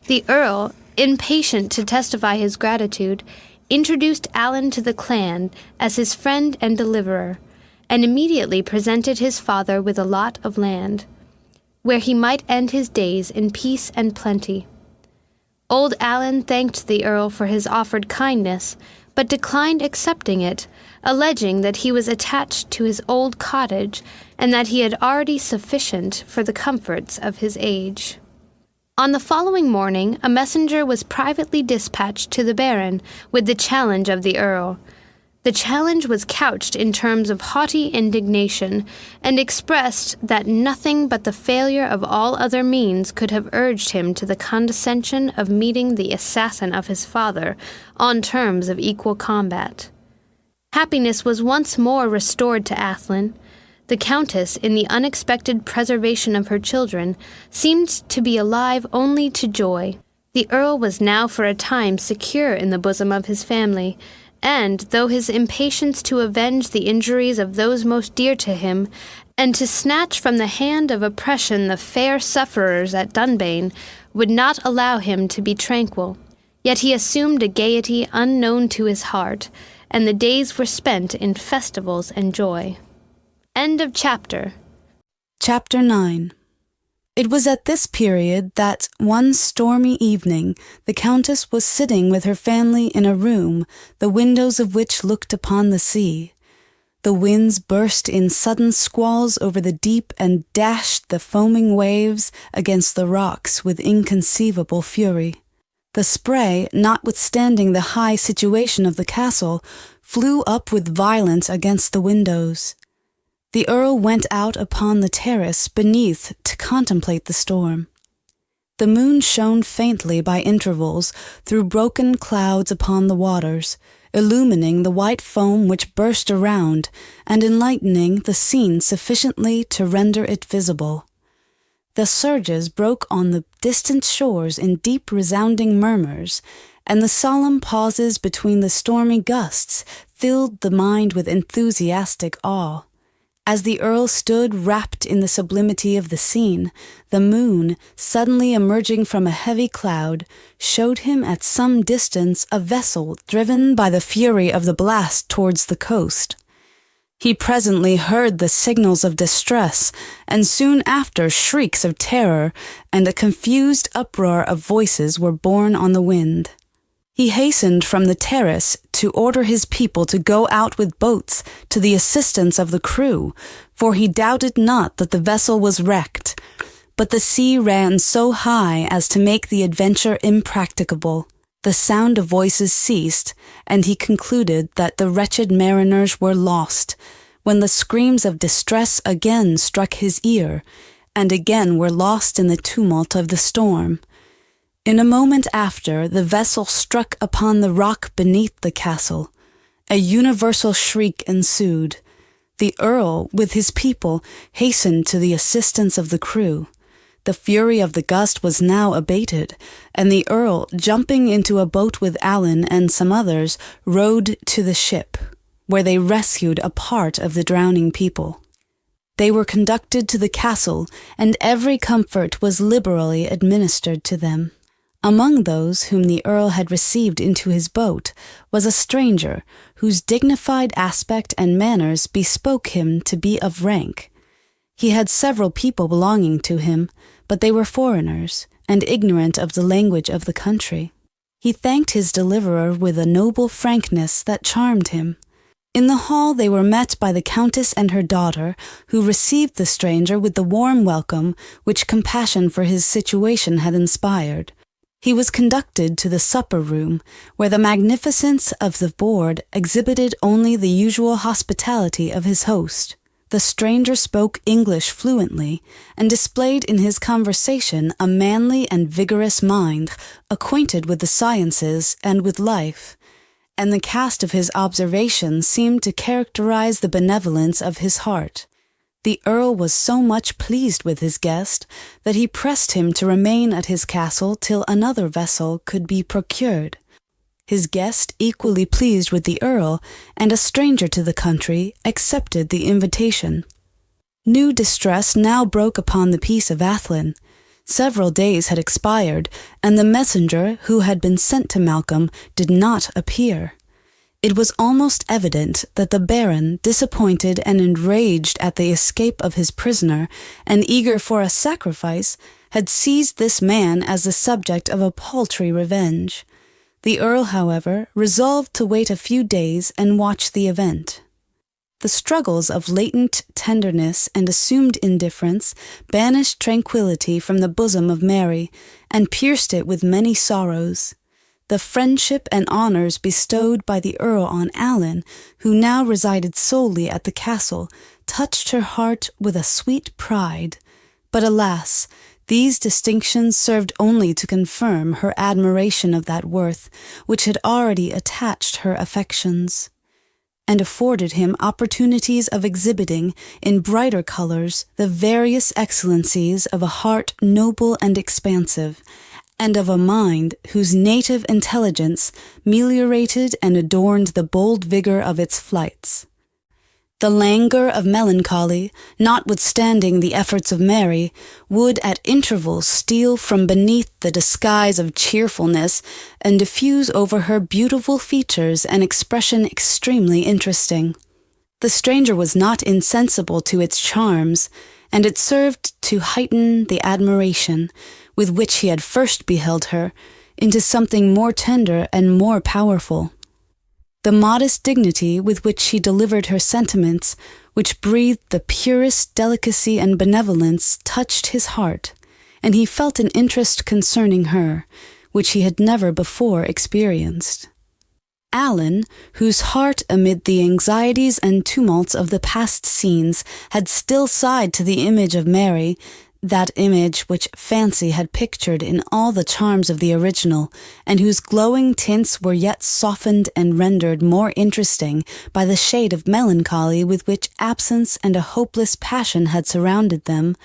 The Earl, impatient to testify his gratitude, introduced Allen to the clan as his friend and deliverer, and immediately presented his father with a lot of land, where he might end his days in peace and plenty. Old Allen thanked the Earl for his offered kindness, but declined accepting it, alleging that he was attached to his old cottage, and that he had already sufficient for the comforts of his age. On the following morning, a messenger was privately dispatched to the Baron with the challenge of the Earl. The challenge was couched in terms of haughty indignation, and expressed that nothing but the failure of all other means could have urged him to the condescension of meeting the assassin of his father on terms of equal combat. Happiness was once more restored to Athlin. The Countess, in the unexpected preservation of her children, seemed to be alive only to joy. The Earl was now for a time secure in the bosom of his family, and, though his impatience to avenge the injuries of those most dear to him, and to snatch from the hand of oppression the fair sufferers at Dunbayne, would not allow him to be tranquil, yet he assumed a gaiety unknown to his heart, and the days were spent in festivals and joy. End of chapter. Chapter 9. It was at this period that, one stormy evening, the Countess was sitting with her family in a room, the windows of which looked upon the sea. The winds burst in sudden squalls over the deep and dashed the foaming waves against the rocks with inconceivable fury. The spray, notwithstanding the high situation of the castle, flew up with violence against the windows. The Earl went out upon the terrace beneath to contemplate the storm. The moon shone faintly by intervals through broken clouds upon the waters, illumining the white foam which burst around and enlightening the scene sufficiently to render it visible. The surges broke on the distant shores in deep resounding murmurs, and the solemn pauses between the stormy gusts filled the mind with enthusiastic awe. As the Earl stood wrapped in the sublimity of the scene, the moon, suddenly emerging from a heavy cloud, showed him at some distance a vessel driven by the fury of the blast towards the coast. He presently heard the signals of distress, and soon after shrieks of terror, and a confused uproar of voices were borne on the wind. He hastened from the terrace to order his people to go out with boats to the assistance of the crew, for he doubted not that the vessel was wrecked, but the sea ran so high as to make the adventure impracticable. The sound of voices ceased, and he concluded that the wretched mariners were lost, when the screams of distress again struck his ear, and again were lost in the tumult of the storm. In a moment after, the vessel struck upon the rock beneath the castle. A universal shriek ensued. The Earl, with his people, hastened to the assistance of the crew. The fury of the gust was now abated, and the Earl, jumping into a boat with Allen and some others, rowed to the ship, where they rescued a part of the drowning people. They were conducted to the castle, and every comfort was liberally administered to them. Among those whom the Earl had received into his boat was a stranger, whose dignified aspect and manners bespoke him to be of rank. He had several people belonging to him, but they were foreigners, and ignorant of the language of the country. He thanked his deliverer with a noble frankness that charmed him. In the hall they were met by the Countess and her daughter, who received the stranger with the warm welcome which compassion for his situation had inspired. He was conducted to the supper room, where the magnificence of the board exhibited only the usual hospitality of his host. The stranger spoke English fluently, and displayed in his conversation a manly and vigorous mind, acquainted with the sciences and with life, and the cast of his observations seemed to characterize the benevolence of his heart. The Earl was so much pleased with his guest that he pressed him to remain at his castle till another vessel could be procured. His guest, equally pleased with the Earl, and a stranger to the country, accepted the invitation. New distress now broke upon the peace of Athlin. Several days had expired, and the messenger who had been sent to Malcolm did not appear. It was almost evident that the Baron, disappointed and enraged at the escape of his prisoner, and eager for a sacrifice, had seized this man as the subject of a paltry revenge. The Earl, however, resolved to wait a few days and watch the event. The struggles of latent tenderness and assumed indifference banished tranquillity from the bosom of Mary, and pierced it with many sorrows. The friendship and honours bestowed by the Earl on Alan, who now resided solely at the castle, touched her heart with a sweet pride. But alas, these distinctions served only to confirm her admiration of that worth which had already attached her affections, and afforded him opportunities of exhibiting in brighter colours the various excellencies of a heart noble and expansive, and of a mind whose native intelligence meliorated and adorned the bold vigour of its flights. The languor of melancholy, notwithstanding the efforts of Mary, would at intervals steal from beneath the disguise of cheerfulness and diffuse over her beautiful features an expression extremely interesting. The stranger was not insensible to its charms, and it served to heighten the admiration with which he had first beheld her into something more tender and more powerful. The modest dignity with which she delivered her sentiments, which breathed the purest delicacy and benevolence, touched his heart, and he felt an interest concerning her, which he had never before experienced. Alan, whose heart amid the anxieties and tumults of the past scenes had still sighed to the image of Mary, that image which fancy had pictured in all the charms of the original, and whose glowing tints were yet softened and rendered more interesting by the shade of melancholy with which absence and a hopeless passion had surrounded them,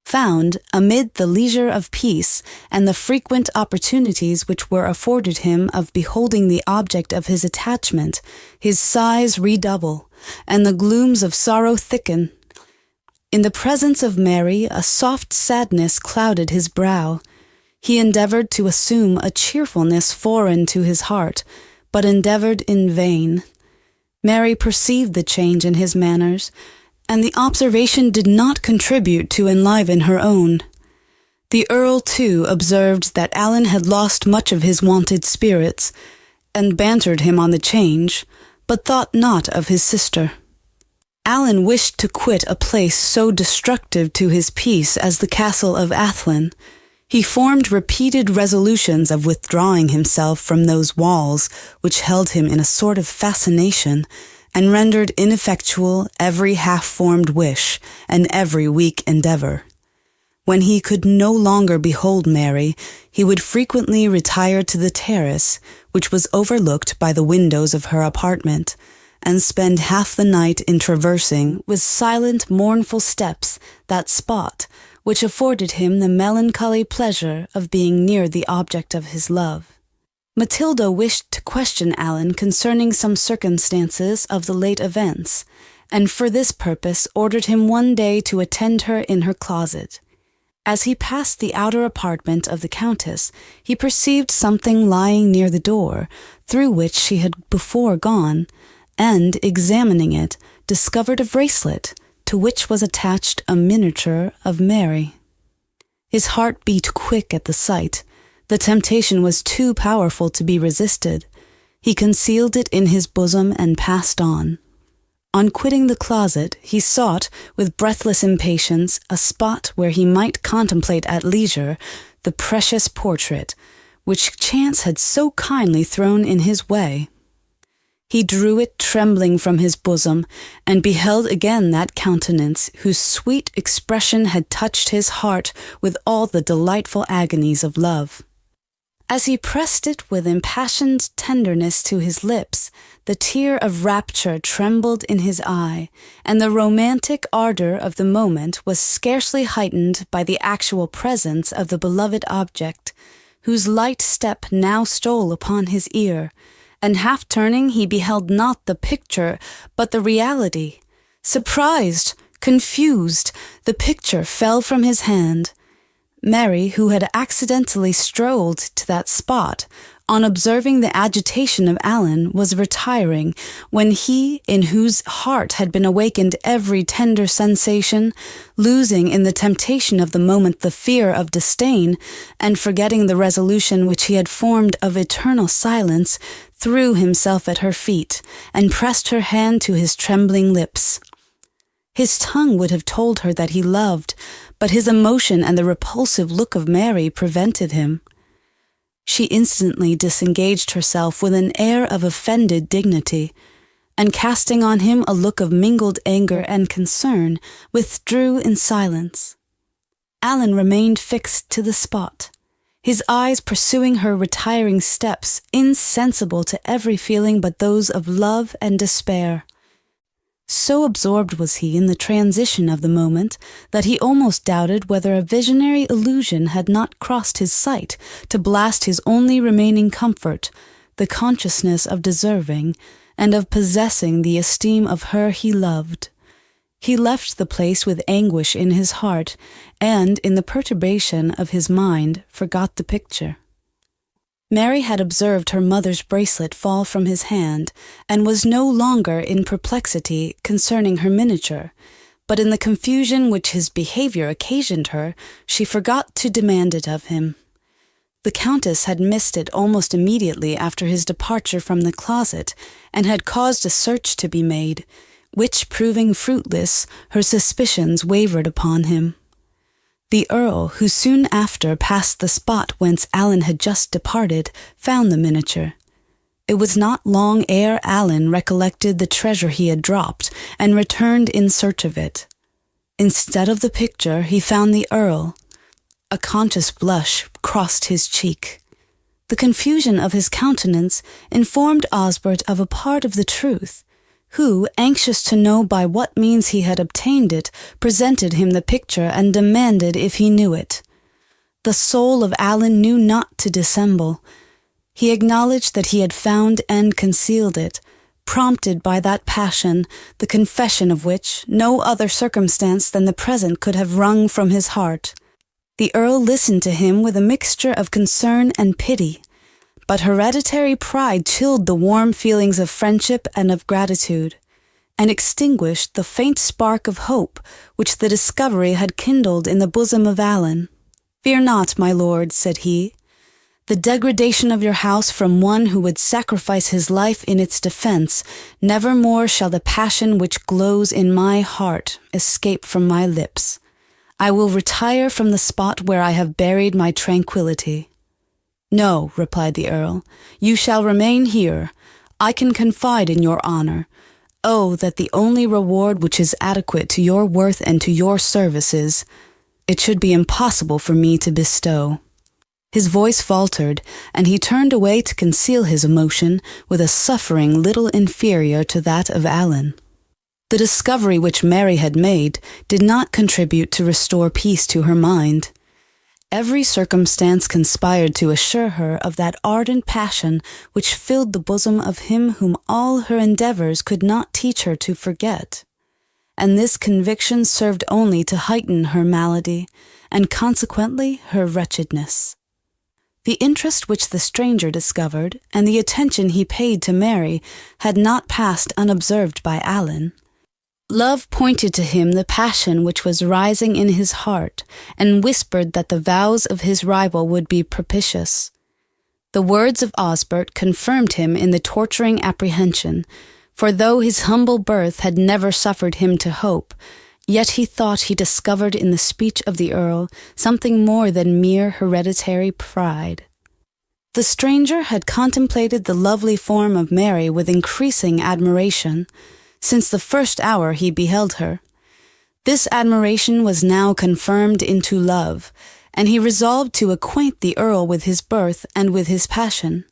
found, amid the leisure of peace and the frequent opportunities which were afforded him of beholding the object of his attachment, his sighs redouble, and the glooms of sorrow thicken. In the presence of Mary, a soft sadness clouded his brow. He endeavoured to assume a cheerfulness foreign to his heart, but endeavoured in vain. Mary perceived the change in his manners, and the observation did not contribute to enliven her own. The Earl, too, observed that Alan had lost much of his wonted spirits, and bantered him on the change, but thought not of his sister. Alan wished to quit a place so destructive to his peace as the castle of Athlin. He formed repeated resolutions of withdrawing himself from those walls which held him in a sort of fascination, and rendered ineffectual every half-formed wish and every weak endeavour. When he could no longer behold Mary, he would frequently retire to the terrace, which was overlooked by the windows of her apartment, and spend half the night in traversing, with silent, mournful steps, that spot which afforded him the melancholy pleasure of being near the object of his love. Matilda wished to question Alan concerning some circumstances of the late events, and for this purpose ordered him one day to attend her in her closet. As he passed the outer apartment of the Countess, he perceived something lying near the door, through which she had before gone, and, examining it, discovered a bracelet, to which was attached a miniature of Mary. His heart beat quick at the sight. The temptation was too powerful to be resisted. He concealed it in his bosom and passed on. On quitting the closet, he sought, with breathless impatience, a spot where he might contemplate at leisure the precious portrait, which chance had so kindly thrown in his way. He drew it trembling from his bosom, and beheld again that countenance whose sweet expression had touched his heart with all the delightful agonies of love. As he pressed it with impassioned tenderness to his lips, the tear of rapture trembled in his eye, and the romantic ardor of the moment was scarcely heightened by the actual presence of the beloved object, whose light step now stole upon his ear, and half turning he beheld not the picture, but the reality. Surprised, confused, the picture fell from his hand. Mary, who had accidentally strolled to that spot, on observing the agitation of Allen, was retiring, when he, in whose heart had been awakened every tender sensation, losing in the temptation of the moment the fear of disdain, and forgetting the resolution which he had formed of eternal silence, threw himself at her feet, and pressed her hand to his trembling lips. His tongue would have told her that he loved, but his emotion and the repulsive look of Mary prevented him. She instantly disengaged herself with an air of offended dignity, and casting on him a look of mingled anger and concern, withdrew in silence. Allen remained fixed to the spot, his eyes pursuing her retiring steps, insensible to every feeling but those of love and despair. So absorbed was he in the transition of the moment that he almost doubted whether a visionary illusion had not crossed his sight to blast his only remaining comfort, the consciousness of deserving and of possessing the esteem of her he loved. He left the place with anguish in his heart, and, in the perturbation of his mind, forgot the picture. Mary had observed her mother's bracelet fall from his hand, and was no longer in perplexity concerning her miniature, but in the confusion which his behavior occasioned her, she forgot to demand it of him. The Countess had missed it almost immediately after his departure from the closet, and had caused a search to be made, which, proving fruitless, her suspicions wavered upon him. The Earl, who soon after passed the spot whence Allen had just departed, found the miniature. It was not long ere Allen recollected the treasure he had dropped, and returned in search of it. Instead of the picture, he found the Earl. A conscious blush crossed his cheek. The confusion of his countenance informed Osbert of a part of the truth, who, anxious to know by what means he had obtained it, presented him the picture and demanded if he knew it. The soul of Allen knew not to dissemble. He acknowledged that he had found and concealed it, prompted by that passion, the confession of which no other circumstance than the present could have wrung from his heart. The Earl listened to him with a mixture of concern and pity, but hereditary pride chilled the warm feelings of friendship and of gratitude, and extinguished the faint spark of hope which the discovery had kindled in the bosom of Allen. "Fear not, my lord," said he. "The degradation of your house from one who would sacrifice his life in its defense, never more shall the passion which glows in my heart escape from my lips. I will retire from the spot where I have buried my tranquillity." "No," replied the Earl, "you shall remain here. I can confide in your honor. Oh, that the only reward which is adequate to your worth and to your services, it should be impossible for me to bestow." His voice faltered, and he turned away to conceal his emotion with a suffering little inferior to that of Allen. The discovery which Mary had made did not contribute to restore peace to her mind. Every circumstance conspired to assure her of that ardent passion which filled the bosom of him whom all her endeavors could not teach her to forget, and this conviction served only to heighten her malady, and consequently her wretchedness. The interest which the stranger discovered, and the attention he paid to Mary, had not passed unobserved by Allen. Love pointed to him the passion which was rising in his heart, and whispered that the vows of his rival would be propitious. The words of Osbert confirmed him in the torturing apprehension, for though his humble birth had never suffered him to hope, yet he thought he discovered in the speech of the Earl something more than mere hereditary pride. The stranger had contemplated the lovely form of Mary with increasing admiration, since the first hour he beheld her. This admiration was now confirmed into love, and he resolved to acquaint the Earl with his birth and with his passion.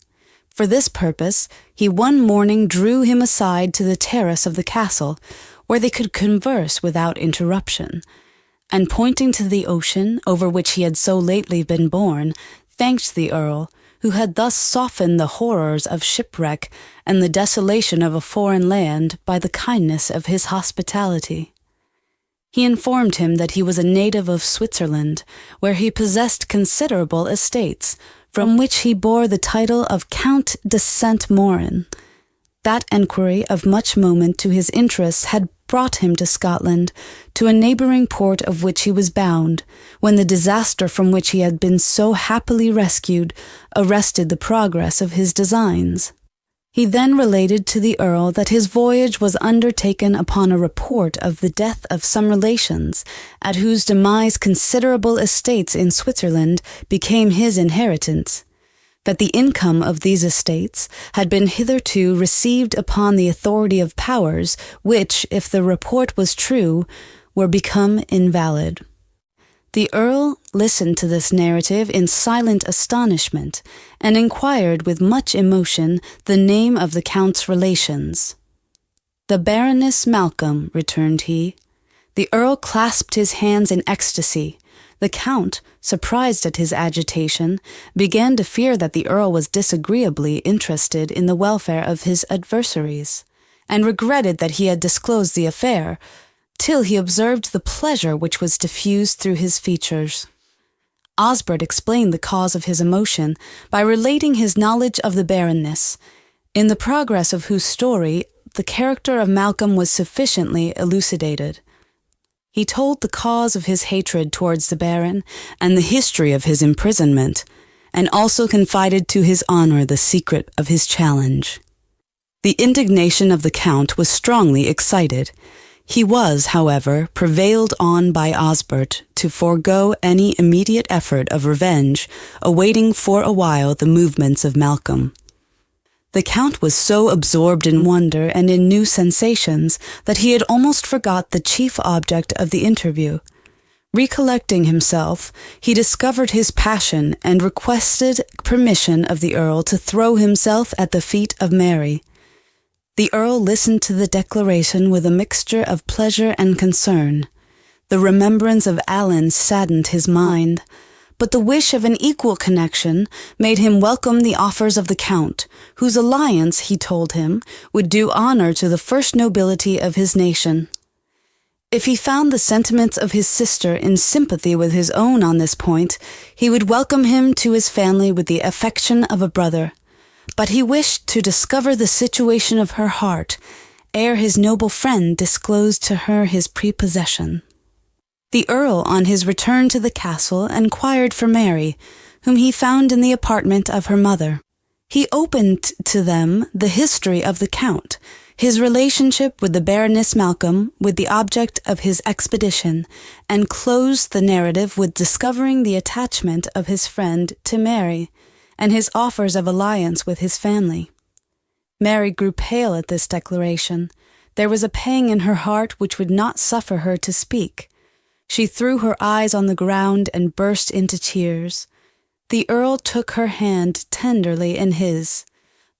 For this purpose, he one morning drew him aside to the terrace of the castle, where they could converse without interruption, and pointing to the ocean, over which he had so lately been borne, thanked the Earl, who had thus softened the horrors of shipwreck and the desolation of a foreign land by the kindness of his hospitality. He informed him that he was a native of Switzerland, where he possessed considerable estates, from which he bore the title of Count de Saint-Morin. That enquiry of much moment to his interests had brought him to Scotland, to a neighbouring port of which he was bound, when the disaster from which he had been so happily rescued arrested the progress of his designs. He then related to the Earl that his voyage was undertaken upon a report of the death of some relations, at whose demise considerable estates in Switzerland became his inheritance, that the income of these estates had been hitherto received upon the authority of powers which, if the report was true, were become invalid. The Earl listened to this narrative in silent astonishment, and inquired with much emotion the name of the Count's relations. "The Baroness Malcolm," returned he. The Earl clasped his hands in ecstasy. The Count, surprised at his agitation, began to fear that the Earl was disagreeably interested in the welfare of his adversaries, and regretted that he had disclosed the affair, till he observed the pleasure which was diffused through his features. Osbert explained the cause of his emotion by relating his knowledge of the Baroness, in the progress of whose story the character of Malcolm was sufficiently elucidated. He told the cause of his hatred towards the Baron and the history of his imprisonment, and also confided to his honour the secret of his challenge. The indignation of the Count was strongly excited. He was, however, prevailed on by Osbert to forego any immediate effort of revenge, awaiting for a while the movements of Malcolm. The Count was so absorbed in wonder and in new sensations that he had almost forgot the chief object of the interview. Recollecting himself, he discovered his passion and requested permission of the Earl to throw himself at the feet of Mary. The Earl listened to the declaration with a mixture of pleasure and concern. The remembrance of Alan saddened his mind, but the wish of an equal connection made him welcome the offers of the Count, whose alliance, he told him, would do honour to the first nobility of his nation. If he found the sentiments of his sister in sympathy with his own on this point, he would welcome him to his family with the affection of a brother. But he wished to discover the situation of her heart, ere his noble friend disclosed to her his prepossession. The Earl, on his return to the castle, inquired for Mary, whom he found in the apartment of her mother. He opened to them the history of the Count, his relationship with the Baroness Malcolm, with the object of his expedition, and closed the narrative with discovering the attachment of his friend to Mary, and his offers of alliance with his family. Mary grew pale at this declaration. There was a pang in her heart which would not suffer her to speak. She threw her eyes on the ground and burst into tears. The Earl took her hand tenderly in his.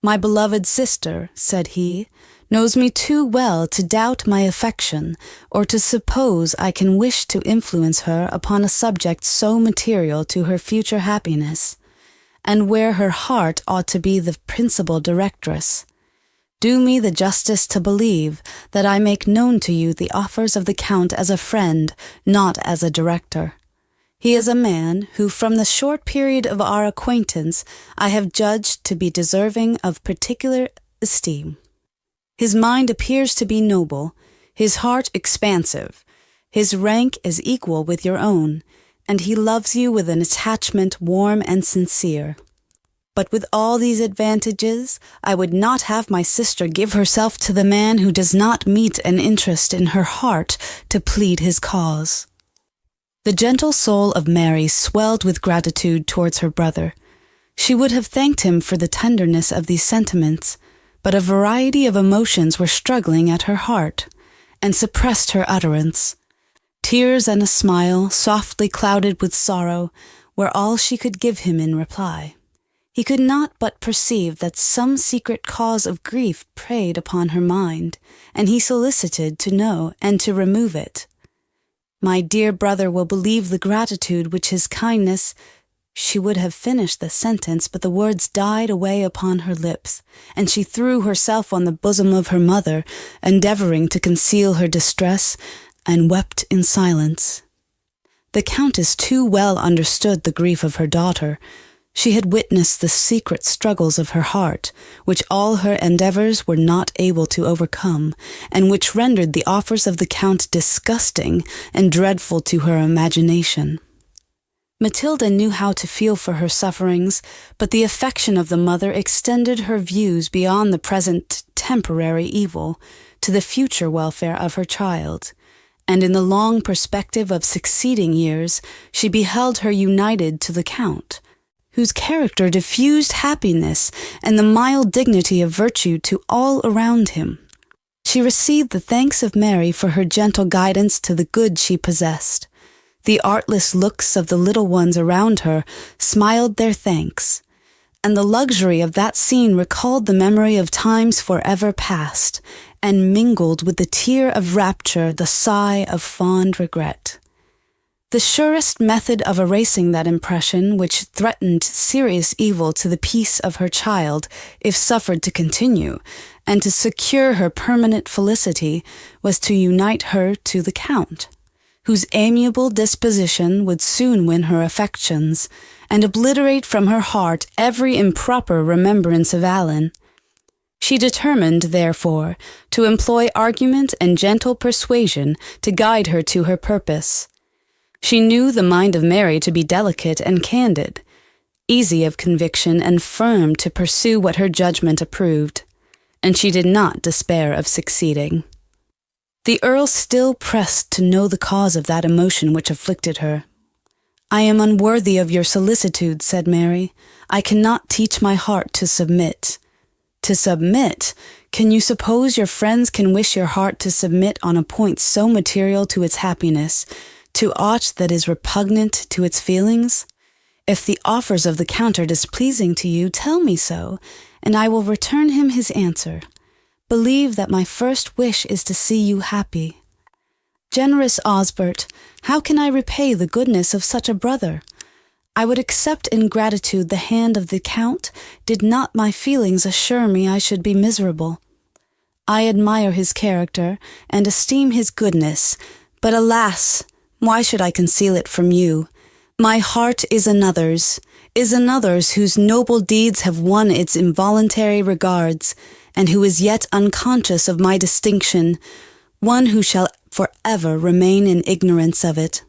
"My beloved sister," said he, "knows me too well to doubt my affection, or to suppose I can wish to influence her upon a subject so material to her future happiness, and where her heart ought to be the principal directress. Do me the justice to believe that I make known to you the offers of the Count as a friend, not as a director. He is a man who, from the short period of our acquaintance, I have judged to be deserving of particular esteem. His mind appears to be noble, his heart expansive, his rank is equal with your own, and he loves you with an attachment warm and sincere. But with all these advantages, I would not have my sister give herself to the man who does not meet an interest in her heart to plead his cause." The gentle soul of Mary swelled with gratitude towards her brother. She would have thanked him for the tenderness of these sentiments, but a variety of emotions were struggling at her heart, and suppressed her utterance. Tears and a smile, softly clouded with sorrow, were all she could give him in reply. He could not but perceive that some secret cause of grief preyed upon her mind, and he solicited to know and to remove it. "My dear brother will believe the gratitude which his kindness—" She would have finished the sentence, but the words died away upon her lips, and she threw herself on the bosom of her mother, endeavoring to conceal her distress, and wept in silence. The Countess too well understood the grief of her daughter. She had witnessed the secret struggles of her heart, which all her endeavors were not able to overcome, and which rendered the offers of the Count disgusting and dreadful to her imagination. Matilda knew how to feel for her sufferings, but the affection of the mother extended her views beyond the present temporary evil to the future welfare of her child, and in the long perspective of succeeding years she beheld her united to the Count, whose character diffused happiness and the mild dignity of virtue to all around him. She received the thanks of Mary for her gentle guidance to the good she possessed. The artless looks of the little ones around her smiled their thanks, and the luxury of that scene recalled the memory of times forever past, and mingled with the tear of rapture the sigh of fond regret. The surest method of erasing that impression, which threatened serious evil to the peace of her child if suffered to continue, and to secure her permanent felicity, was to unite her to the Count, whose amiable disposition would soon win her affections, and obliterate from her heart every improper remembrance of Alan. She determined, therefore, to employ argument and gentle persuasion to guide her to her purpose. She knew the mind of Mary to be delicate and candid, easy of conviction and firm to pursue what her judgment approved, and she did not despair of succeeding. The Earl still pressed to know the cause of that emotion which afflicted her. "I am unworthy of your solicitude," said Mary. "I cannot teach my heart to submit." "To submit? Can you suppose your friends can wish your heart to submit on a point so material to its happiness, to aught that is repugnant to its feelings? If the offers of the Count are displeasing to you, tell me so, and I will return him his answer. Believe that my first wish is to see you happy. Generous Osbert, how can I repay the goodness of such a brother? I would accept in gratitude the hand of the Count, did not my feelings assure me I should be miserable. I admire his character, and esteem his goodness, but alas, why should I conceal it from you? My heart is another's whose noble deeds have won its involuntary regards, and who is yet unconscious of my distinction, one who shall forever remain in ignorance of it."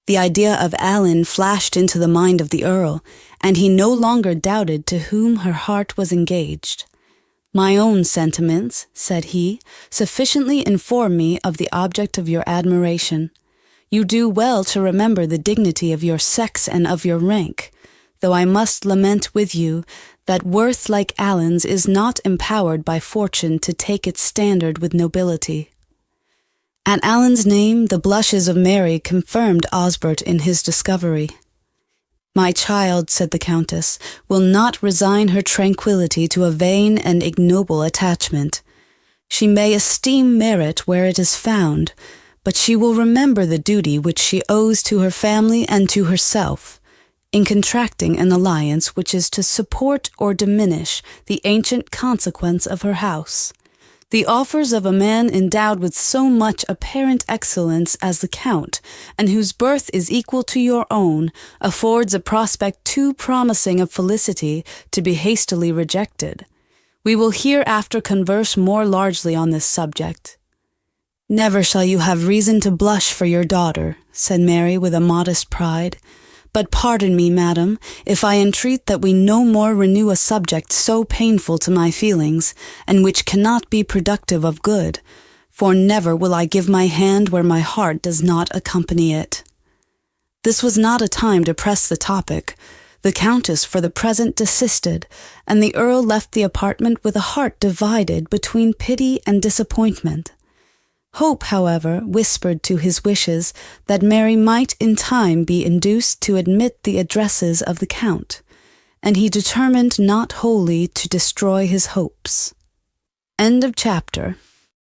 The idea of Alan flashed into the mind of the Earl, and he no longer doubted to whom her heart was engaged. "My own sentiments," said he, "sufficiently inform me of the object of your admiration. You do well to remember the dignity of your sex and of your rank, though I must lament with you that worth like Alan's is not empowered by fortune to take its standard with nobility." At Alan's name, the blushes of Mary confirmed Osbert in his discovery. "My child," said the Countess, "will not resign her tranquillity to a vain and ignoble attachment. She may esteem merit where it is found, but she will remember the duty which she owes to her family and to herself, in contracting an alliance which is to support or diminish the ancient consequence of her house. The offers of a man endowed with so much apparent excellence as the Count, and whose birth is equal to your own, affords a prospect too promising of felicity to be hastily rejected. We will hereafter converse more largely on this subject." "Never shall you have reason to blush for your daughter," said Mary with a modest pride. "But pardon me, madam, if I entreat that we no more renew a subject so painful to my feelings, and which cannot be productive of good, for never will I give my hand where my heart does not accompany it." This was not a time to press the topic. The Countess for the present desisted, and the Earl left the apartment with a heart divided between pity and disappointment. Hope, however, whispered to his wishes that Mary might in time be induced to admit the addresses of the Count, and he determined not wholly to destroy his hopes. End of chapter.